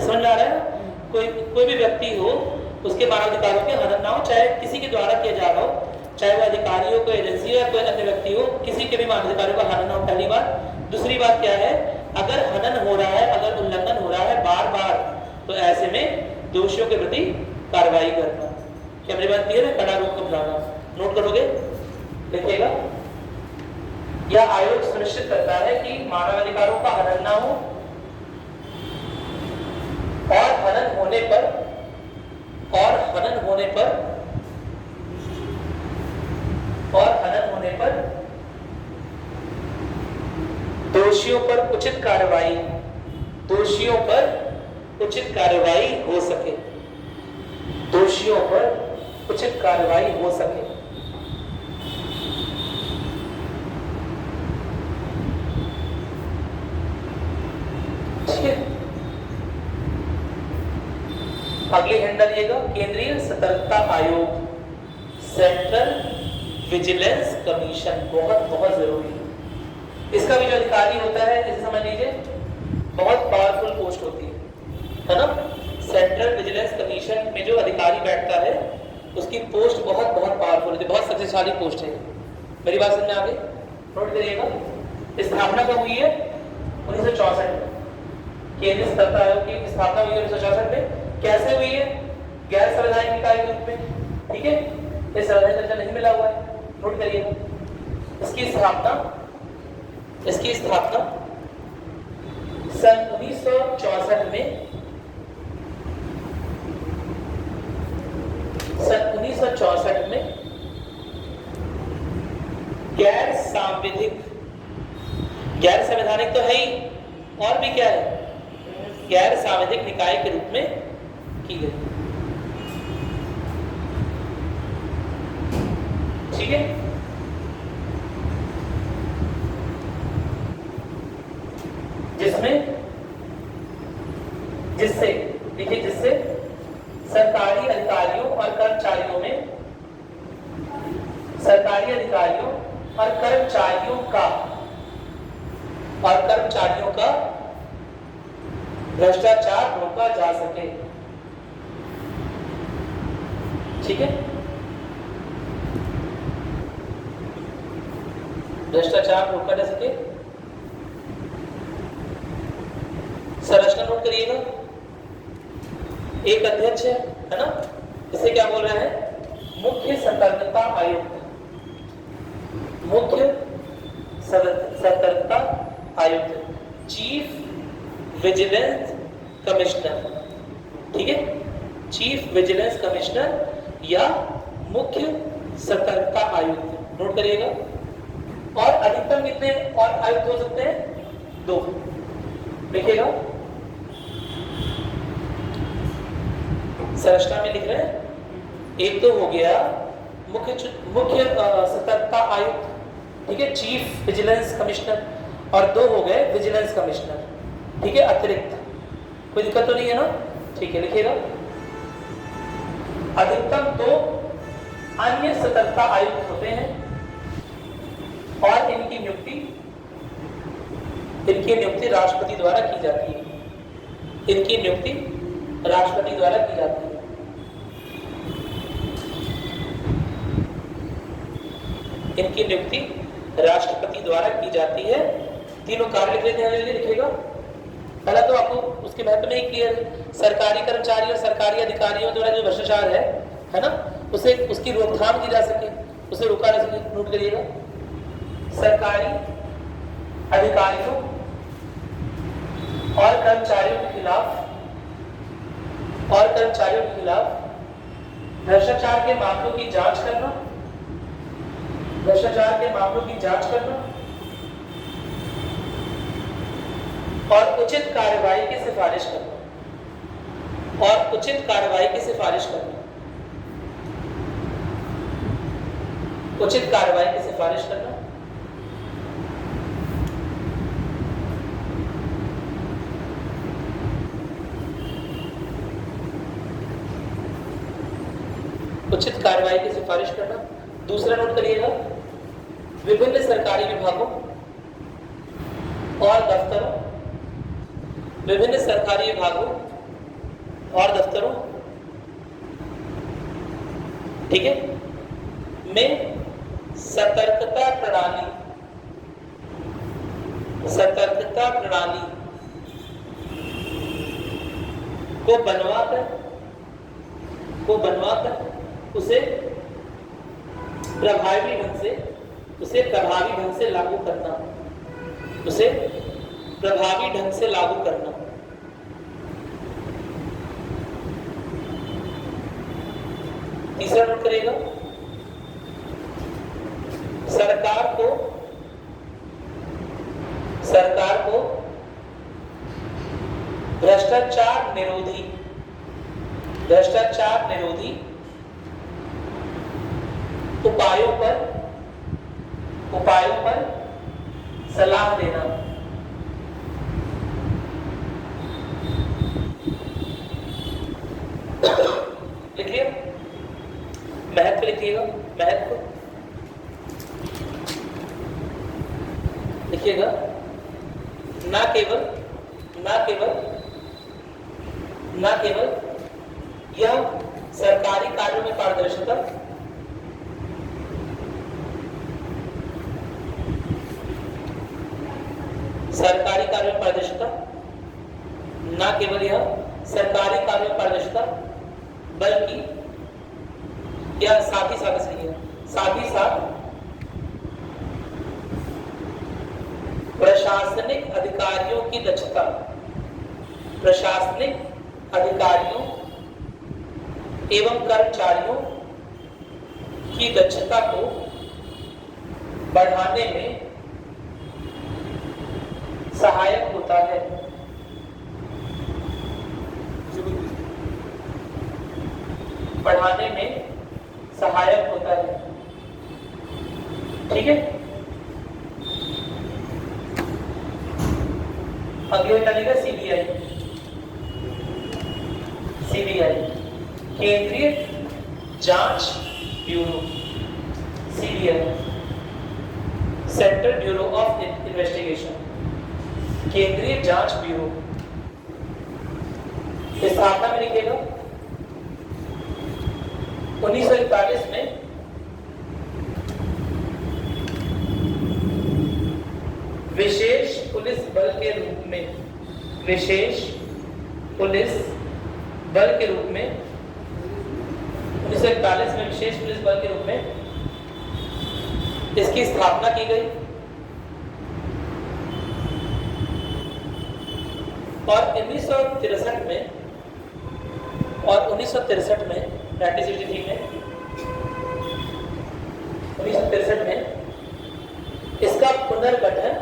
समझ आ रहा है? कोई भी व्यक्ति हो, उसके मानवाधिकारों के हनन ना हो, चाहे किसी के द्वारा किया जा रहा हो, चाहे वो अधिकारी हो, कोई एजेंसी हो या कोई अन्य व्यक्ति हो, किसी के भी मानवाधिकारों का हनन ना हो। पहली बात। दूसरी बात क्या है? अगर हनन हो रहा है, अगर उल्लंघन हो रहा है बार-बार, तो ऐसे में दोषियों के प्रति कार्रवाई करना। क्या मेरी बात क्लियर है? कड़ा रूप को अपनाना। नोट करोगे? देखिएगा, यह आयोग सुनिश्चित करता है कि मानवाधिकारों का हनन ना हो और हनन होने पर दोषियों पर उचित कार्रवाई हो सके। अगली हेड डालिएगा, केंद्रीय सतर्कता आयोग, सेंट्रल विजिलेंस कमीशन। बहुत जरूरी है। इसका भी जो अधिकारी होता है, इसे समझ लीजिए, बहुत पावरफुल पोस्ट होती है ना? सेंट्रल विजिलेंस कमीशन में जो अधिकारी बैठता है, उसकी पोस्ट बहुत पावरफुल होती है, बहुत शक्तिशाली पोस्ट है। मेरी बात समझ में आ गई? नोट करिएगा। स्थापना कब हुई है? 1964 में। केंद्रीय सतर्कता आयोग की स्थापना हुई है 1964 में। कैसे हुई है? गैर संवैधानिक निकाय के रूप में। ठीक है, ये संवैधानिक दर्जा नहीं मिला हुआ है। नोट करिएगा। इसकी स्थापना सन 1964 में गैर संवैधानिक तो है ही, और भी क्या है? गैर संवैधानिक निकाय के रूप में की गई। ठीक है। जिससे देखिए जिससे सरकारी अधिकारियों और कर्मचारियों का भ्रष्टाचार रोका जा सके। ठीक है, भ्रष्टाचार रोका जा सके। संरचना नोट करिएगा। एक अध्यक्ष है ना, इसे क्या बोल रहे हैं? मुख्य सतर्कता आयुक्त। मुख्य सतर्कता आयुक्त, चीफ विजिलेंस कमिश्नर। ठीक है, चीफ विजिलेंस कमिश्नर या मुख्य सतर्कता आयुक्त नोट करिएगा। और अधिकतम कितने और आयुक्त हो सकते हैं? 2। लिखिएगा, संरचना में लिख रहे हैं। एक तो हो गया मुख्य सतर्कता आयुक्त, ठीक है, चीफ विजिलेंस कमिश्नर, और 2 हो गए विजिलेंस कमिश्नर। ठीक है, अतिरिक्त। कोई दिक्कत तो नहीं है ना? ठीक है, लिखिएगा। अधिकतम 2 अन्य सतर्कता आयुक्त होते हैं और इनकी नियुक्ति राष्ट्रपति द्वारा की जाती है। इनकी नियुक्ति राष्ट्रपति द्वारा की जाती है। इनकी नियुक्ति राष्ट्रपति द्वारा की जाती है। तीनों कार्य लिख लेते हैं, लिखेगा। पहला तो आपको उसके महत्व में ही क्लियर है। सरकारी कर्मचारी और सरकारी अधिकारियों द्वारा जो भ्रष्टाचार है ना, उसे उसकी रोकथाम की जा सके, उसे रोका जा सके। नोट करिएगा, सरकारी अधिकारियों और कर्मचारियों के खिलाफ भ्रष्टाचार के मामलों की जांच करना, और उचित कार्रवाई की सिफारिश करना, उचित कार्रवाई की सिफारिश करना। उचित कार्रवाई की सिफारिश करना। दूसरा नोट करिएगा, विभिन्न सरकारी विभागों और दफ्तरों, ठीक है, में सतर्कता प्रणाली को बनवाकर उसे प्रभावी ढंग से लागू करना। तीसरा नोट करेगा, सरकार को भ्रष्टाचार निरोधी उपायों पर सलाह देना। लिखिए, महत्व लिखिएगा, महत्व लिखिएगा। ना केवल यह सरकारी कार्यों में पारदर्शिता, ना केवल यह सरकारी कार्यों में पारदर्शिता, बल्कि यह साथ ही साथ प्रशासनिक अधिकारियों एवं कर्मचारियों की दक्षता को बढ़ाने में सहायक होता है। ठीक है, अगले बनेगा सीबीआई। सीबीआई केंद्रीय जांच bureau, CBI central bureau of investigation, केंद्रीय जांच ब्यूरो। स्थापना में लिखेगा 1941 में विशेष पुलिस बल के रूप में, विशेष पुलिस बल के रूप में 1941 में विशेष पुलिस बल के रूप में इसकी स्थापना की गई और 1963 में 1963 में 1963 में 1963 में इसका पुनर्गठन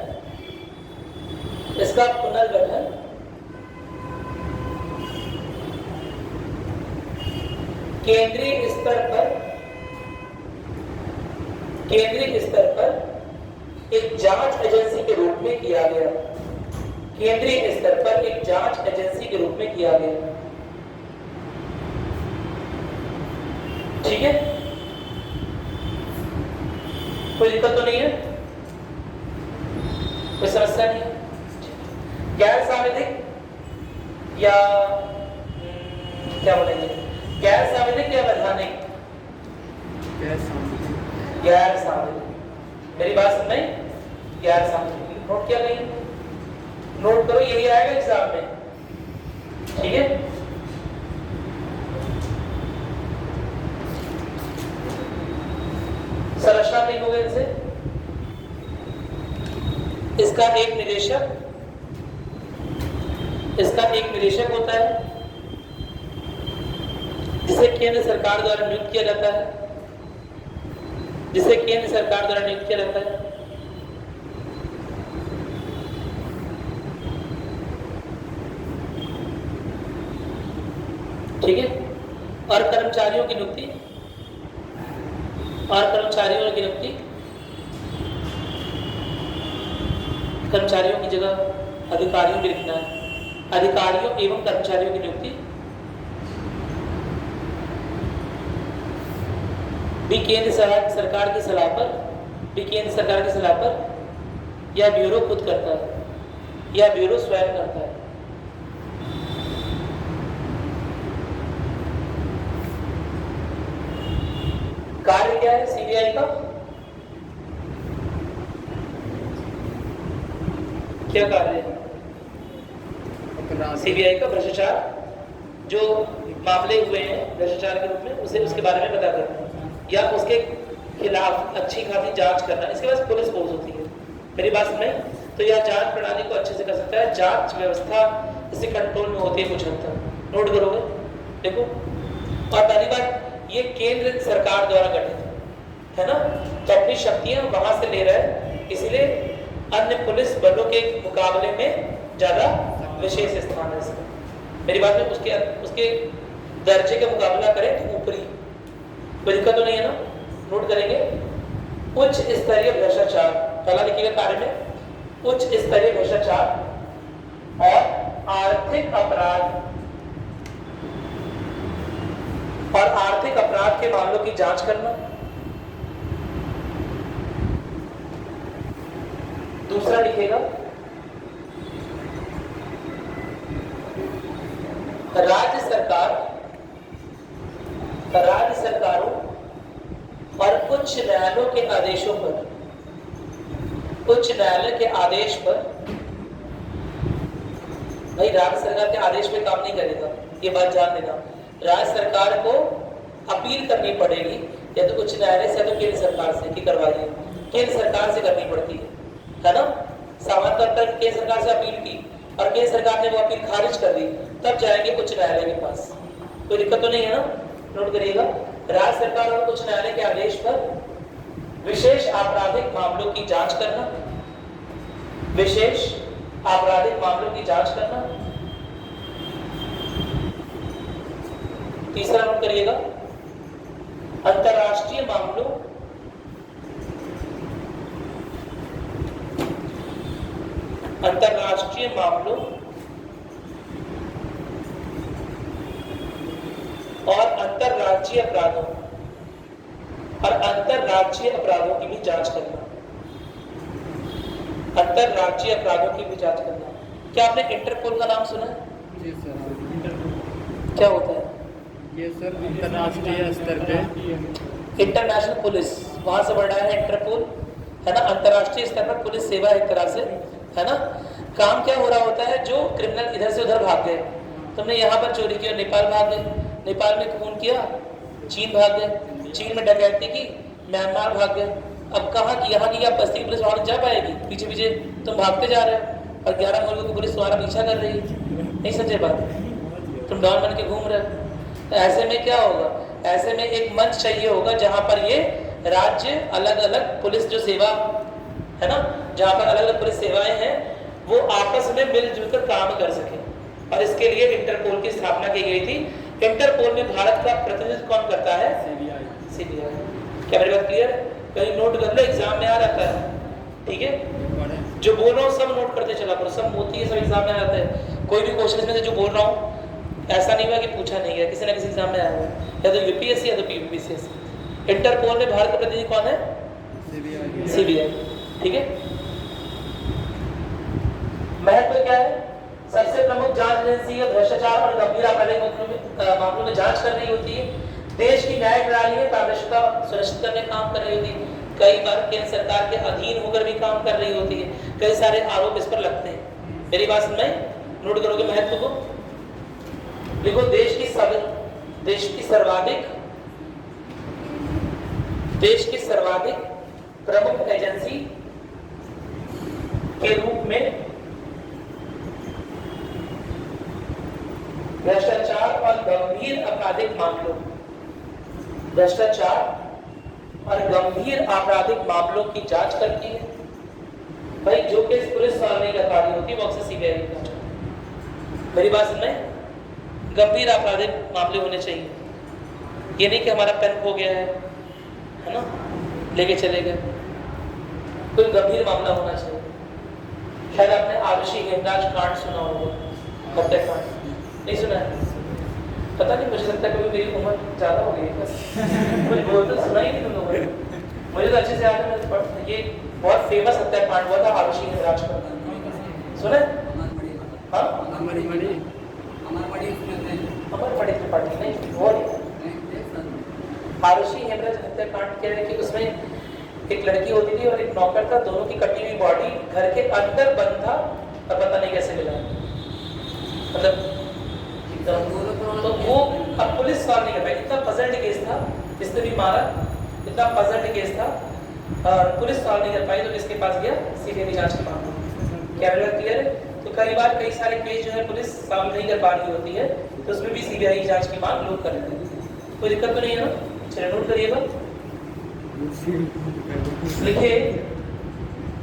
केंद्रीय स्तर पर एक जांच एजेंसी के रूप में किया गया, केंद्रीय स्तर पर एक जांच एजेंसी के रूप में किया गया। ठीक है, कोई दिक्कत तो नहीं है, कोई समस्या नहीं है। गैर सांविधिक या क्या बोलेंगे, गैर सांविधिक या वैधानिक? गैर सांविधिक। मेरी बात सुन नहीं, गैर सांविधिक नोट किया नहीं, नोट करो, यही आएगा एग्जाम में। ठीक है, संरचना लिखोगे इनसे। इसका एक निदेशक होता है जिसे केंद्र सरकार द्वारा नियुक्त किया जाता है, ठीक है। और कर्मचारियों की नियुक्ति, कर्मचारियों की जगह अधिकारियों भी लिखना है। अधिकारियों एवं कर्मचारियों की नियुक्ति भी केंद्र सरकार की सलाह पर यह ब्यूरो खुद करता है, यह ब्यूरो स्वयं करता है। कार्य क्या है सीबीआई का? क्या कार्य है सीबीआई का? भ्रष्टाचार, जो मामले हुए हैं भ्रष्टाचार के रूप में, उसके बारे में पता करना या उसके खिलाफ अच्छी खासी जांच करना। इसके बाद पुलिस फोर्स होती है। मेरी बात सुन, तो यह जांच प्रणाली को अच्छे से कर सकता है। जांच व्यवस्था इसे कंट्रोल में होती है कुछ हद तक, नोट करोगे। देखो, और पहली बात, ये केंद्र सरकार द्वारा गठित है ना, तो अपनी शक्तियां वहां से ले रहा है, इसलिए अन्य पुलिस बलों के मुकाबले में ज्यादा विशेष स्थान है इसका। मेरी बात में उसके दर्जे का मुकाबला करें तो ऊपरी, कोई दिक्कत तो नहीं है ना, नोट करेंगे। उच्च स्तरीय भ्रष्टाचार, पहला लिखिएगा कार्य में, उच्च स्तरीय भ्रष्टाचार और आर्थिक अपराध के मामलों की जांच करना। दूसरा लिखेगा राज्य सरकारों और उच्च न्यायालयों के आदेश पर, भाई राज्य सरकार के आदेश पे काम नहीं करेगा, ये बात जान लेना। राज्य सरकार को अपील करनी पड़ेगी, या तो उच्च न्यायालय से या तो केंद्र सरकार से कि करवाइए, केंद्र सरकार से करनी पड़ती है ना। सामान्य तौर पर केंद्र सरकार से अपील की और केंद्र सरकार ने वो अपील खारिज कर दी, तब जाएंगे उच्च न्यायालय के पास। कोई दिक्कत तो नहीं है ना, नोट करिएगा। राज्य सरकार और उच्च न्यायालय के आदेश पर विशेष आपराधिक मामलों की जांच करना, तीसरा नोट करिएगा, अंतरराष्ट्रीय मामलों अंतरराष्ट्रीय मामलों और अंतरराज्यीय अपराधों की भी जांच करना। अंतरराज्यीय अपराधों की भी जांच करना। क्या आपने इंटरपोल का नाम सुना है? जी सर। क्या होता है ये सर अंतर्राष्ट्रीय स्तर पे इंटरनेशनल पुलिस, वहां से बढ़ा है इंटरपोल, है ना। अंतरराष्ट्रीय स्तर पर पुलिस सेवा एक तरह से, है ना। काम क्या हो रहा होता है, जो क्रिमिनल इधर से उधर भाग गए, तुमने यहाँ पर चोरी किया, नेपाल भाग गए, नेपाल में खून किया, चीन भाग गए, चीन में डकैती की, म्यांमार भाग गए। अब कहाँ की, यहाँ की क्या बस्ती पुलिस वहां जा पाएगी? पीछे पीछे तुम भागते जा रहे हो और 11 मुल्कों की पुलिस तुम्हारा पीछा कर रही है। नहीं समझे बात? तुम डॉन बन के घूम रहे हो। तो ऐसे में क्या होगा, ऐसे में एक मंच चाहिए होगा जहां पर ये राज्य अलग अलग पुलिस जो सेवा है ना, जहां पर अलग अलग पुलिस सेवाएं हैं, वो आपस में मिलजुल कर काम कर सके। और इसके लिए इंटरपोल की स्थापना की गई थी। इंटरपोल में भारत का प्रतिनिधित्व कौन करता है? सीबीआई। क्या मेरी बात क्लियर है? कहीं नोट कर लो, एग्जाम में आ जाता है, ठीक है। जो बोल रहा हूँ सब नोट करते चला करो, सब मोती है, सब एग्जाम में आता है। कोई भी क्वेश्चन में से जो बोल रहा हूँ ऐसा नहीं हुआ कि पूछा नहीं गया, किसी ना किसी एग्जाम में आया हुआ, या तो यूपीएससी या तो पीपीसीएससी। इंटरपोल में भारत का प्रतिनिधि कौन है? सीबीआई, ठीक है। महत्व क्या है? सबसे प्रमुख जांच एजेंसी भ्रष्टाचार और गंभीर आपराधिक मामलों में जांच कर रही होती है। देश की न्याय प्रणाली में पारदर्शिता सुनिश्चित करने काम कर रही होती है। कई बार केंद्र सरकार के अधीन होकर भी काम कर रही होती है। कई सारे आरोप इस पर लगते हैं। मेरी बात सुन में नोट करोगे महत्व को? देखो, देश की सर्वाधिक प्रमुख एजेंसी के रूप में भ्रष्टाचार और गंभीर आपराधिक मामलों की जांच करती है। भाई, जो केस पुलिस सॉल्व नहीं कर पा रही होती वो अक्सर सीबीआई की जांच। मेरी बात सुन में, गंभीर आपराधिक मामले होने चाहिए। ये नहीं कि हमारा पेन खो गया है ना, लेके चले गए। कोई गंभीर मामला होना चाहिए। शायद आपने आरुषि हेमराज कांड सुना होगा, हत्याकांड। नहीं सुना है? पता नहीं, मुझे लगता है कभी मेरी उम्र ज्यादा हो गई है, मुझे बोल तो सुना ही नहीं तुम लोगों ने। मुझे तो अच्छे से याद है, ये बहुत फेमस हत्याकांड हुआ था आरुषि हेमराज का। सुना? हाँ, अमरमणि त्रिपाठी नहीं, वो नहीं। आरुषि हेमराज हत्याकांड क्या है कि उसमें एक लड़की होती थी और एक नौकर था, दोनों की कटी हुई बॉडी घर के अंदर बंद था और पता नहीं कैसे मिला। मतलब तो वो अब पुलिस सॉल्व नहीं कर पाई। इतना पजल्ड केस था, इसने भी मारा, इतना पजल्ड केस था और पुलिस सॉल्व नहीं कर पाई। तो किसके पास गया? सीबीआई जांच के मामले। क्या क्लियर है? तो कई बार कई सारे केस जो है पुलिस सॉल्व नहीं कर पा रही होती है, तो उसमें भी सीबीआई जांच की मांग लोग कर लेते हैं। कोई दिक्कत तो नहीं है ना? चलिए नोट करिएगा, लिखिए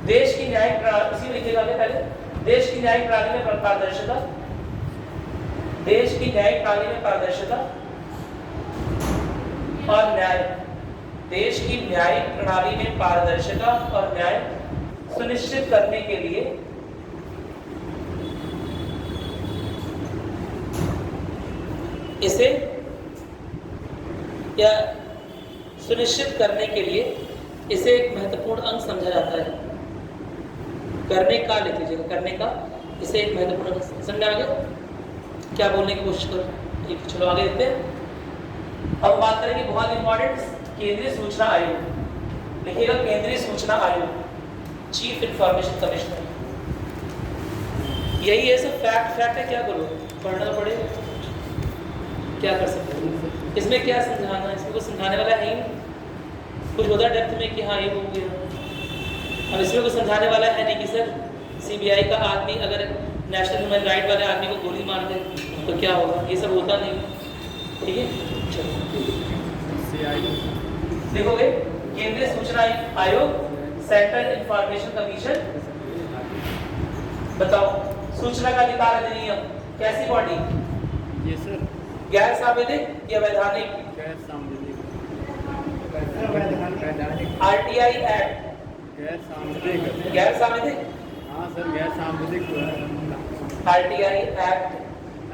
देश की न्याय प्रणाली, इसी लिखिएगा पहले, देश की न्याय प्रणाली में पारदर्शिता, देश की न्याय प्रणाली में पारदर्शिता और न्याय, देश की न्याय प्रणाली में पारदर्शिता और न्याय सुनिश्चित करने के लिए इसे या सुनिश्चित करने के लिए इसे एक महत्वपूर्ण अंग समझा जाता है। करने का लिख लीजिएगा, करने का, इसे एक महत्वपूर्ण अंग समझ आ गया? क्या बोलने की कोशिश करो? ठीक, चलो आगे देखते हैं। अब बात करेंगे बहुत इंपॉर्टेंट, केंद्रीय सूचना आयोग। लिखिएगा केंद्रीय सूचना आयोग, चीफ इंफॉर्मेशन कमिश्नर। यही है सब, फैक्ट है। क्या करो, पढ़ना पड़ेगा, क्या कर सकते हैं इसमें? क्या समझाना, इसमें कुछ समझाने वाला है ही नहीं। कुछ होता है डेप्थ में कि हाँ ये हो गया, अब इसमें कुछ समझाने वाला है नहीं कि सर सीबीआई का आदमी अगर नेशनल ह्यूमन राइट वाले आदमी को गोली मार दे तो क्या होगा, ये सब होता नहीं। ठीक है, चलो देखोगे केंद्रीय सूचना आयोग, सेंट्रल इंफॉर्मेशन कमीशन। बताओ, सूचना का अधिकार अधिनियम कैसी बॉडी? ये सर गैर सांविधिक या वैधानिक? आरटीआई एक्ट गैर सांविधिक। गैर सांविधिक हाँ सर, गैर सांविधिक RTI एक्ट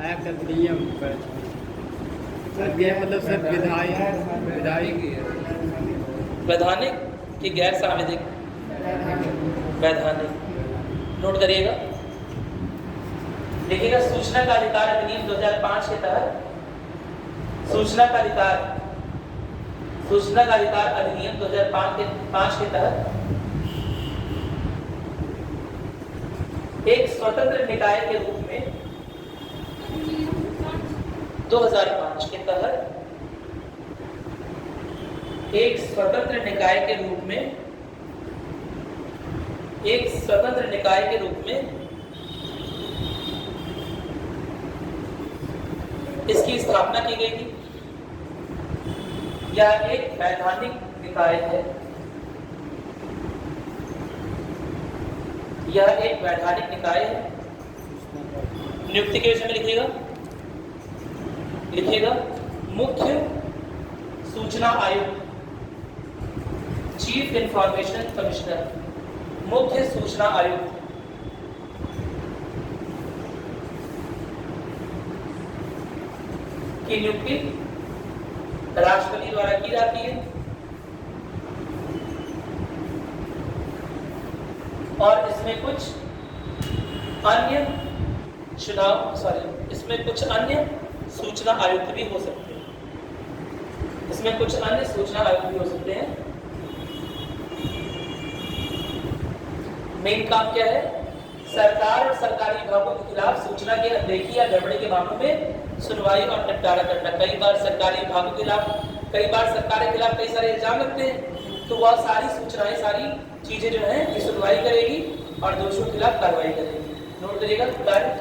एक्ट अधिनियम ये मतलब सर विधायी वैधानिक कि गैर सांविधिक? वैधानिक। नोट करिएगा, देखिएगा सूचना का अधिकार अधिनियम 2005 के तहत सूचना का अधिकार अधिनियम 2005 के तहत एक स्वतंत्र निकाय के रूप में 2005 के तहत एक स्वतंत्र निकाय के रूप में इसकी स्थापना की गई थी। यह एक वैधानिक निकाय है। नियुक्ति के विषय में लिखिएगा मुख्य सूचना आयुक्त, चीफ इंफॉर्मेशन कमिश्नर, मुख्य सूचना आयुक्त। की नियुक्ति राष्ट्रपति द्वारा की जाती है और इसमें कुछ अन्य सूचना आयुक्त भी हो सकते हैं। मेन काम क्या है? सरकार और सरकारी विभागों के खिलाफ सूचना की अनदेखी या गड़बड़ी के मामलों में सुनवाई और निपटारा करना। कई बार सरकारी विभागों के खिलाफ, कई बार सरकार के खिलाफ कई सारे इल्जाम लगते हैं, तो वह सारी सूचनाएं, सारी चीजें जो है ये सुनवाई करेगी और दोषियों के खिलाफ कार्रवाई करेगी। नोट करिएगा, कार्य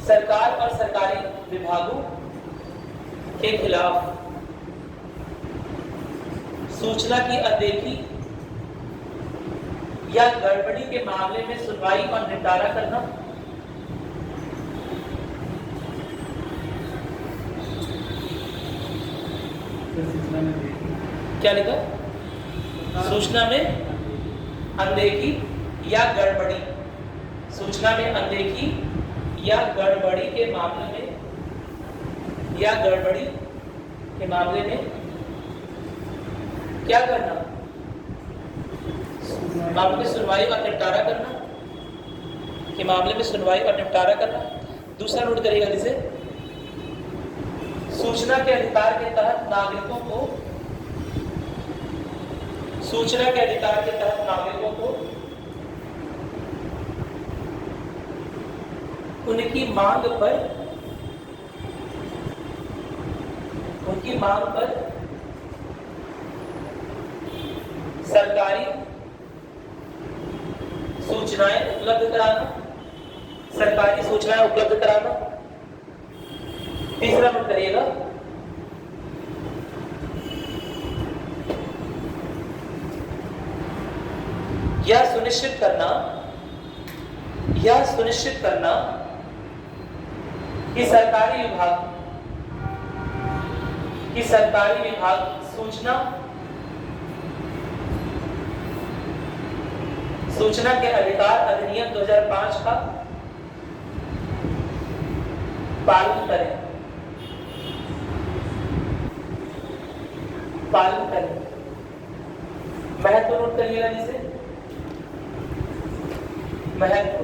सरकार और सरकारी विभागों के खिलाफ सूचना की अनदेखी या गड़बड़ी के मामले में सुनवाई और निपटारा करना। क्या लिखा? सूचना में अनदेखी या गड़बड़ी, सूचना में अनदेखी या गड़बड़ी के मामले में क्या करना? मामले में सुनवाई और निपटारा करना। दूसरा नोट करिएगा, जिसे सूचना के अधिकार के तहत नागरिकों को उनकी मांग पर सरकारी सूचनाएं उपलब्ध कराना। तीसरा नोट करिएगा, यह सुनिश्चित करना कि सरकारी विभाग सूचना के अधिकार अधिनियम 2005 का पालन करें। महत्व नोट करिएगा, जिसे महत्व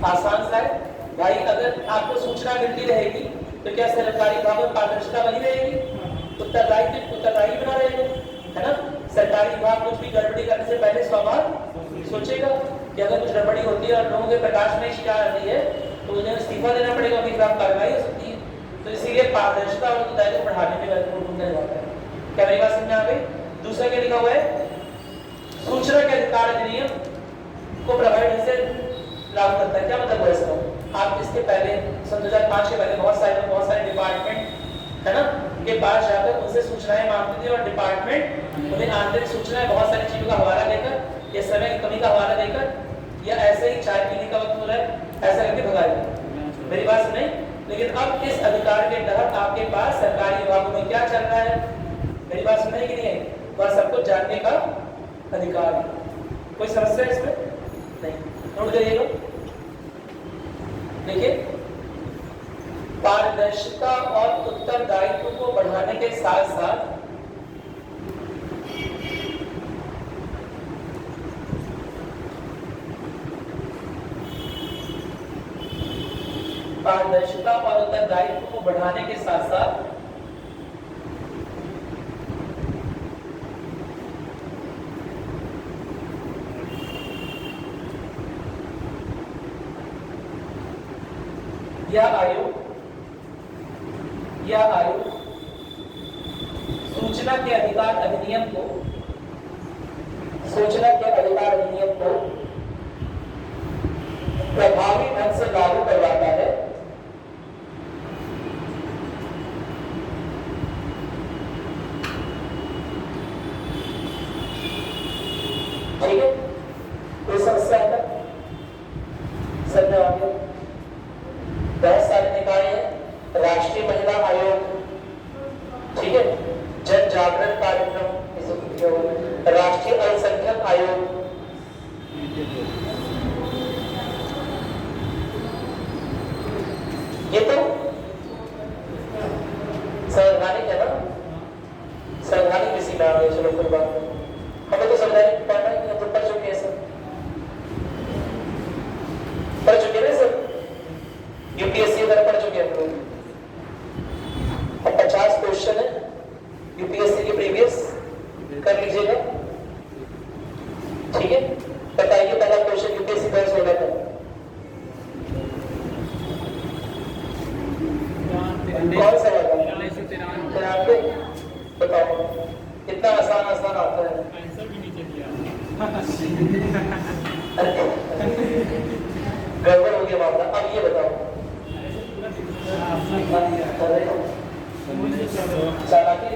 आसान सा है भाई। अगर आपको सूचना मिलती रहेगी तो क्या सरकारी विभागों में पारदर्शिता बनी रहेगी? उत्तरदायी बना रहेगा, है ना? सरकारी विभाग कुछ भी गड़बड़ी करने से पहले 100 बार सोचेगा कि अगर कुछ गड़बड़ी होती है और लोगों के प्रकाश में शिकायत आती है तो उन्हें इस्तीफा देना पड़ेगा, उनके खिलाफ कार्रवाई हो सकती है। तो इसीलिए पारदर्शिता और उत्तरदायित्व को बढ़ाने में महत्वपूर्ण भूमिका निभाता है। क्या मेरी बात समझ में आ गई? दूसरा क्या लिखा हुआ है? सूचना के अधिकार अधिनियम को प्रभावी ढंग से लागू करता है। क्या मतलब है इसका? आप इसके पहले सन 2005 के पहले बहुत सारे डिपार्टमेंट, है ना, के पास जाकर उनसे सूचनाएं मांगते थे और डिपार्टमेंट उन्हें आंतरिक सूचनाएं बहुत सारी चीजों का हवाला देकर या समय की कमी का हवाला देकर या ऐसे ही चाय पीने का वक्त हो रहा है ऐसा करके भगाएगा। मेरी बात सुने? लेकिन अब इस अधिकार के तहत आपके पास सरकारी विभागों में क्या चल रहा है? मेरी बात सुने कि नहीं? वह सबको जानने का अधिकार है। कोई समस्या इसमें नहीं, नोट करिएगा। देखिए, पारदर्शिता और उत्तरदायित्व को बढ़ाने के साथ साथ पारदर्शिता और उत्तरदायित्व को बढ़ाने के साथ साथ यह आयोग सूचना के अधिकार अधिनियम को प्रभावी ढंग से लागू करवाता है। ठीक है, कोई समस्या है? समझ आ गया? बहुत सारे निकाय हैं, राष्ट्रीय महिला आयोग, ठीक है, जन जागरण कार्यक्रम, राष्ट्रीय अल्पसंख्यक आयोग, ये तो संवैधानिक है ना, संवैधानिक किसी नाम है। चलो कोई बात नहीं, हमें तो संवैधानिक पढ़ना है, तो पढ़ चुके हैं सर, पढ़ चुके हैं सर, यूपीएससी वगैरह पढ़ चुके हैं लोग। अब 50 क्वेश्चन है यूपीएससी के प्रीवियस, कर लीजिएगा। ठीक है, बताइए पहला क्वेश्चन यूपीएससी 10 था। कौन सा वाला? 93। बताओ, कितना आसान आता है। आंसर भी नीचे दिया। गड़बड़ हो गया मामला। अब ये बताओ, चालाकी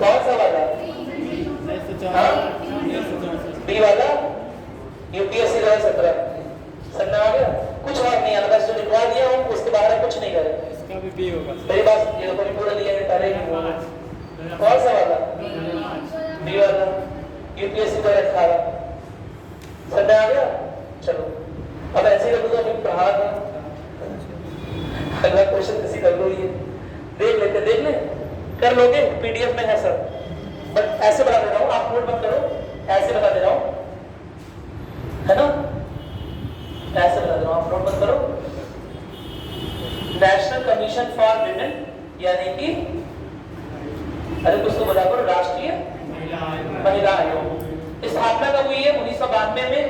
कौन सा वाला? बी वाला, यूपीएससी 2017। समझ आ गया? कुछ और नहीं आना, बस जो लिखवा दिया हूँ उसके बाहर कुछ नहीं करे। इसका भी बी होगा। मेरी बात ये लोगों ने पूरा लिया है, करे कौन सा वाला? बी वाला, यूपीएससी 2018। समझ आ गया? चलो, अब ऐसे कर लो, अभी पढ़ा था, अगला क्वेश्चन किसी कर लो, ये देख ले, कर लोगे, पीडीएफ में है सर, बट ऐसे बता दे रहा हूँ, आप नोट मत करो, ऐसे बता दे रहा हूँ, है ना, ऐसे बता दे रहा हूँ, आप नोट मत करो। नेशनल कमीशन फॉर विमेन, यानी कि अरे कुछ तो बता करो, राष्ट्रीय महिला आयोग, स्थापना कब हुई है? 1992 में।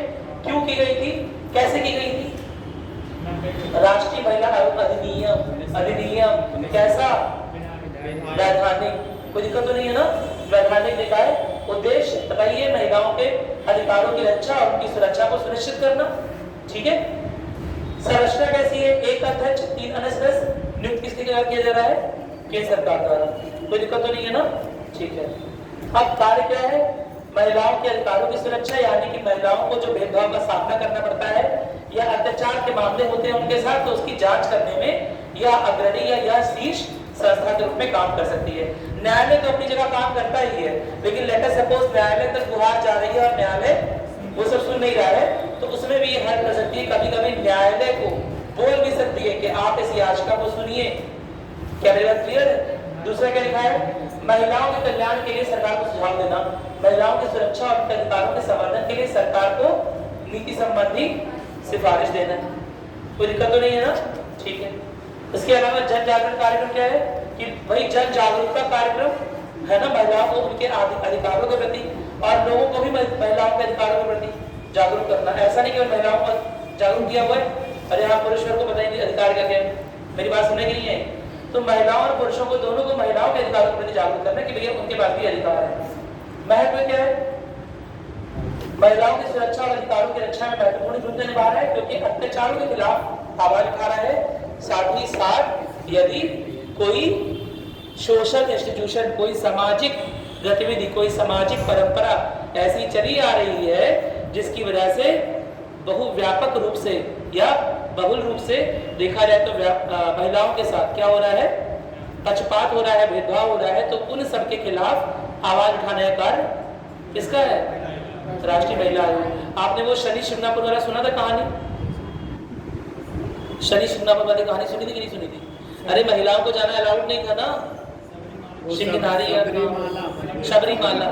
क्यों की गई थी, कैसे की गई थी? राष्ट्रीय महिला आयोग अधिनियम कैसा? वैधानिक, कोई दिक्कत तो नहीं है ना? वैधानिक निकाय, उद्देश्य बताइए, महिलाओं के अधिकारों की रक्षा और उनकी सुरक्षा को सुनिश्चित करना। ठीक है, संरचना कैसी है? एक अध्यक्ष, 3 अन्य सदस्य, नियुक्त किसके द्वारा किया जा रहा है? केंद्र सरकार द्वारा। कोई दिक्कत तो नहीं है ना? ठीक है, अब कार्य क्या है? महिलाओं के अधिकारों की सुरक्षा, यानी कि महिलाओं को जो भेदभाव का सामना करना पड़ता है या अत्याचार के मामले होते हैं उनके साथ, तो उसकी जांच करने में यह अग्रणी या यह शीर्ष संस्था के रूप में काम कर सकती है। न्यायालय तो अपनी जगह काम करता ही है, लेकिन लेट अस सपोज न्यायालय तक गुहार जा रही है और न्यायालय वो सब सुन नहीं रहा है, तो उसमें भी ये हेल्प कर सकती है। कभी कभी न्यायालय को बोल भी सकती है कि आप इस याचिका को सुनिए। क्या मेरी बात क्लियर है? दूसरा क्या लिखा है? महिलाओं के कल्याण के लिए सरकार को सुझाव देना, महिलाओं की सुरक्षा और उनके अधिकारों के संवर्धन के लिए सरकार को नीति संबंधी सिफारिश देना। कोई दिक्कत तो नहीं है ना? ठीक है। इसके अलावा जन जागरण कार्यक्रम क्या है? कि वही जन जागरूकता कार्यक्रम है ना, महिलाओं को उनके अधिकारों के प्रति और लोगों को भी महिलाओं के अधिकारों के प्रति जागरूक करना। ऐसा नहीं कि महिलाओं को जागरूक किया हुआ है, अरे हाँ पुरुष वर्ग को पता ही नहीं अधिकार क्या है। मेरी बात सुनने की नहीं है। तो महिलाओं और पुरुषों को, दोनों को महिलाओं के अधिकारों के प्रति जागरूक करना कि भैया उनके पास भी अधिकार है। महत्व क्या है? महिलाओं की सुरक्षा और अधिकारों की रक्षा में महत्वपूर्ण भूमिका निभा रहा है, क्योंकि अत्याचारों के खिलाफ आवाज उठा रहा है। साथ ही साथ यदि कोई सोशल इंस्टीट्यूशन, कोई सामाजिक गतिविधि, कोई सामाजिक परंपरा ऐसी चली आ रही है जिसकी वजह से बहुव्यापक रूप से या बहुल रूप से देखा जाए तो महिलाओं के साथ क्या हो रहा है? पक्षपात हो रहा है, भेदभाव हो रहा है, तो उन सबके खिलाफ आवाज उठाने का कार्य किसका है? राष्ट्रीय महिला आयोग। आपने वो शनि शिंगणापुर वाला सुना था कहानी? शनि शिंगणापुर वाली कहानी सुनी थी कि नहीं सुनी थी? अरे महिलाओं को जाना अलाउड नहीं था ना, सिंहनारी या शबरीमाला,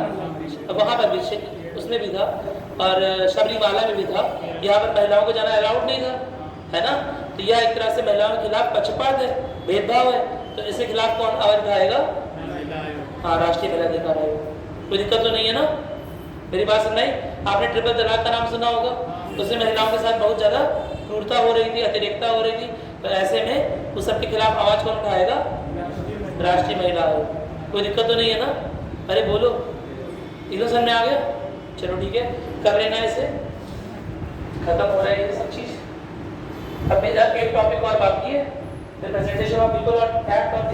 वहां पर भी उसमें भी था और शबरीमाला में भी था। यहाँ पर महिलाओं को जाना अलाउड नहीं था, है ना? तो यह एक तरह से महिलाओं के खिलाफ पक्षपात है, भेदभाव है। तो इसके खिलाफ कौन आवाज उठाएगा? हाँ, राष्ट्रीय महिला अधिकार आयोग। कोई दिक्कत तो नहीं है ना? मेरी बात सुन नहीं? आपने ट्रिपल तलाक का नाम सुना होगा, उसमें महिलाओं के साथ बहुत ज्यादा क्रूरता हो रही थी, अतिरेकता हो रही थी। तो ऐसे में उस सबके खिलाफ आवाज कौन उठाएगा? राष्ट्रीय महिला आयोग। कोई दिक्कत तो नहीं है ना? अरे बोलो, एकदम समझ में आ गया? चलो ठीक है, कर लेना इसे, खत्म हो रहा है ये सब चीज। अब मेरा एक टॉपिक और बाकी है, the presentation of people or fact of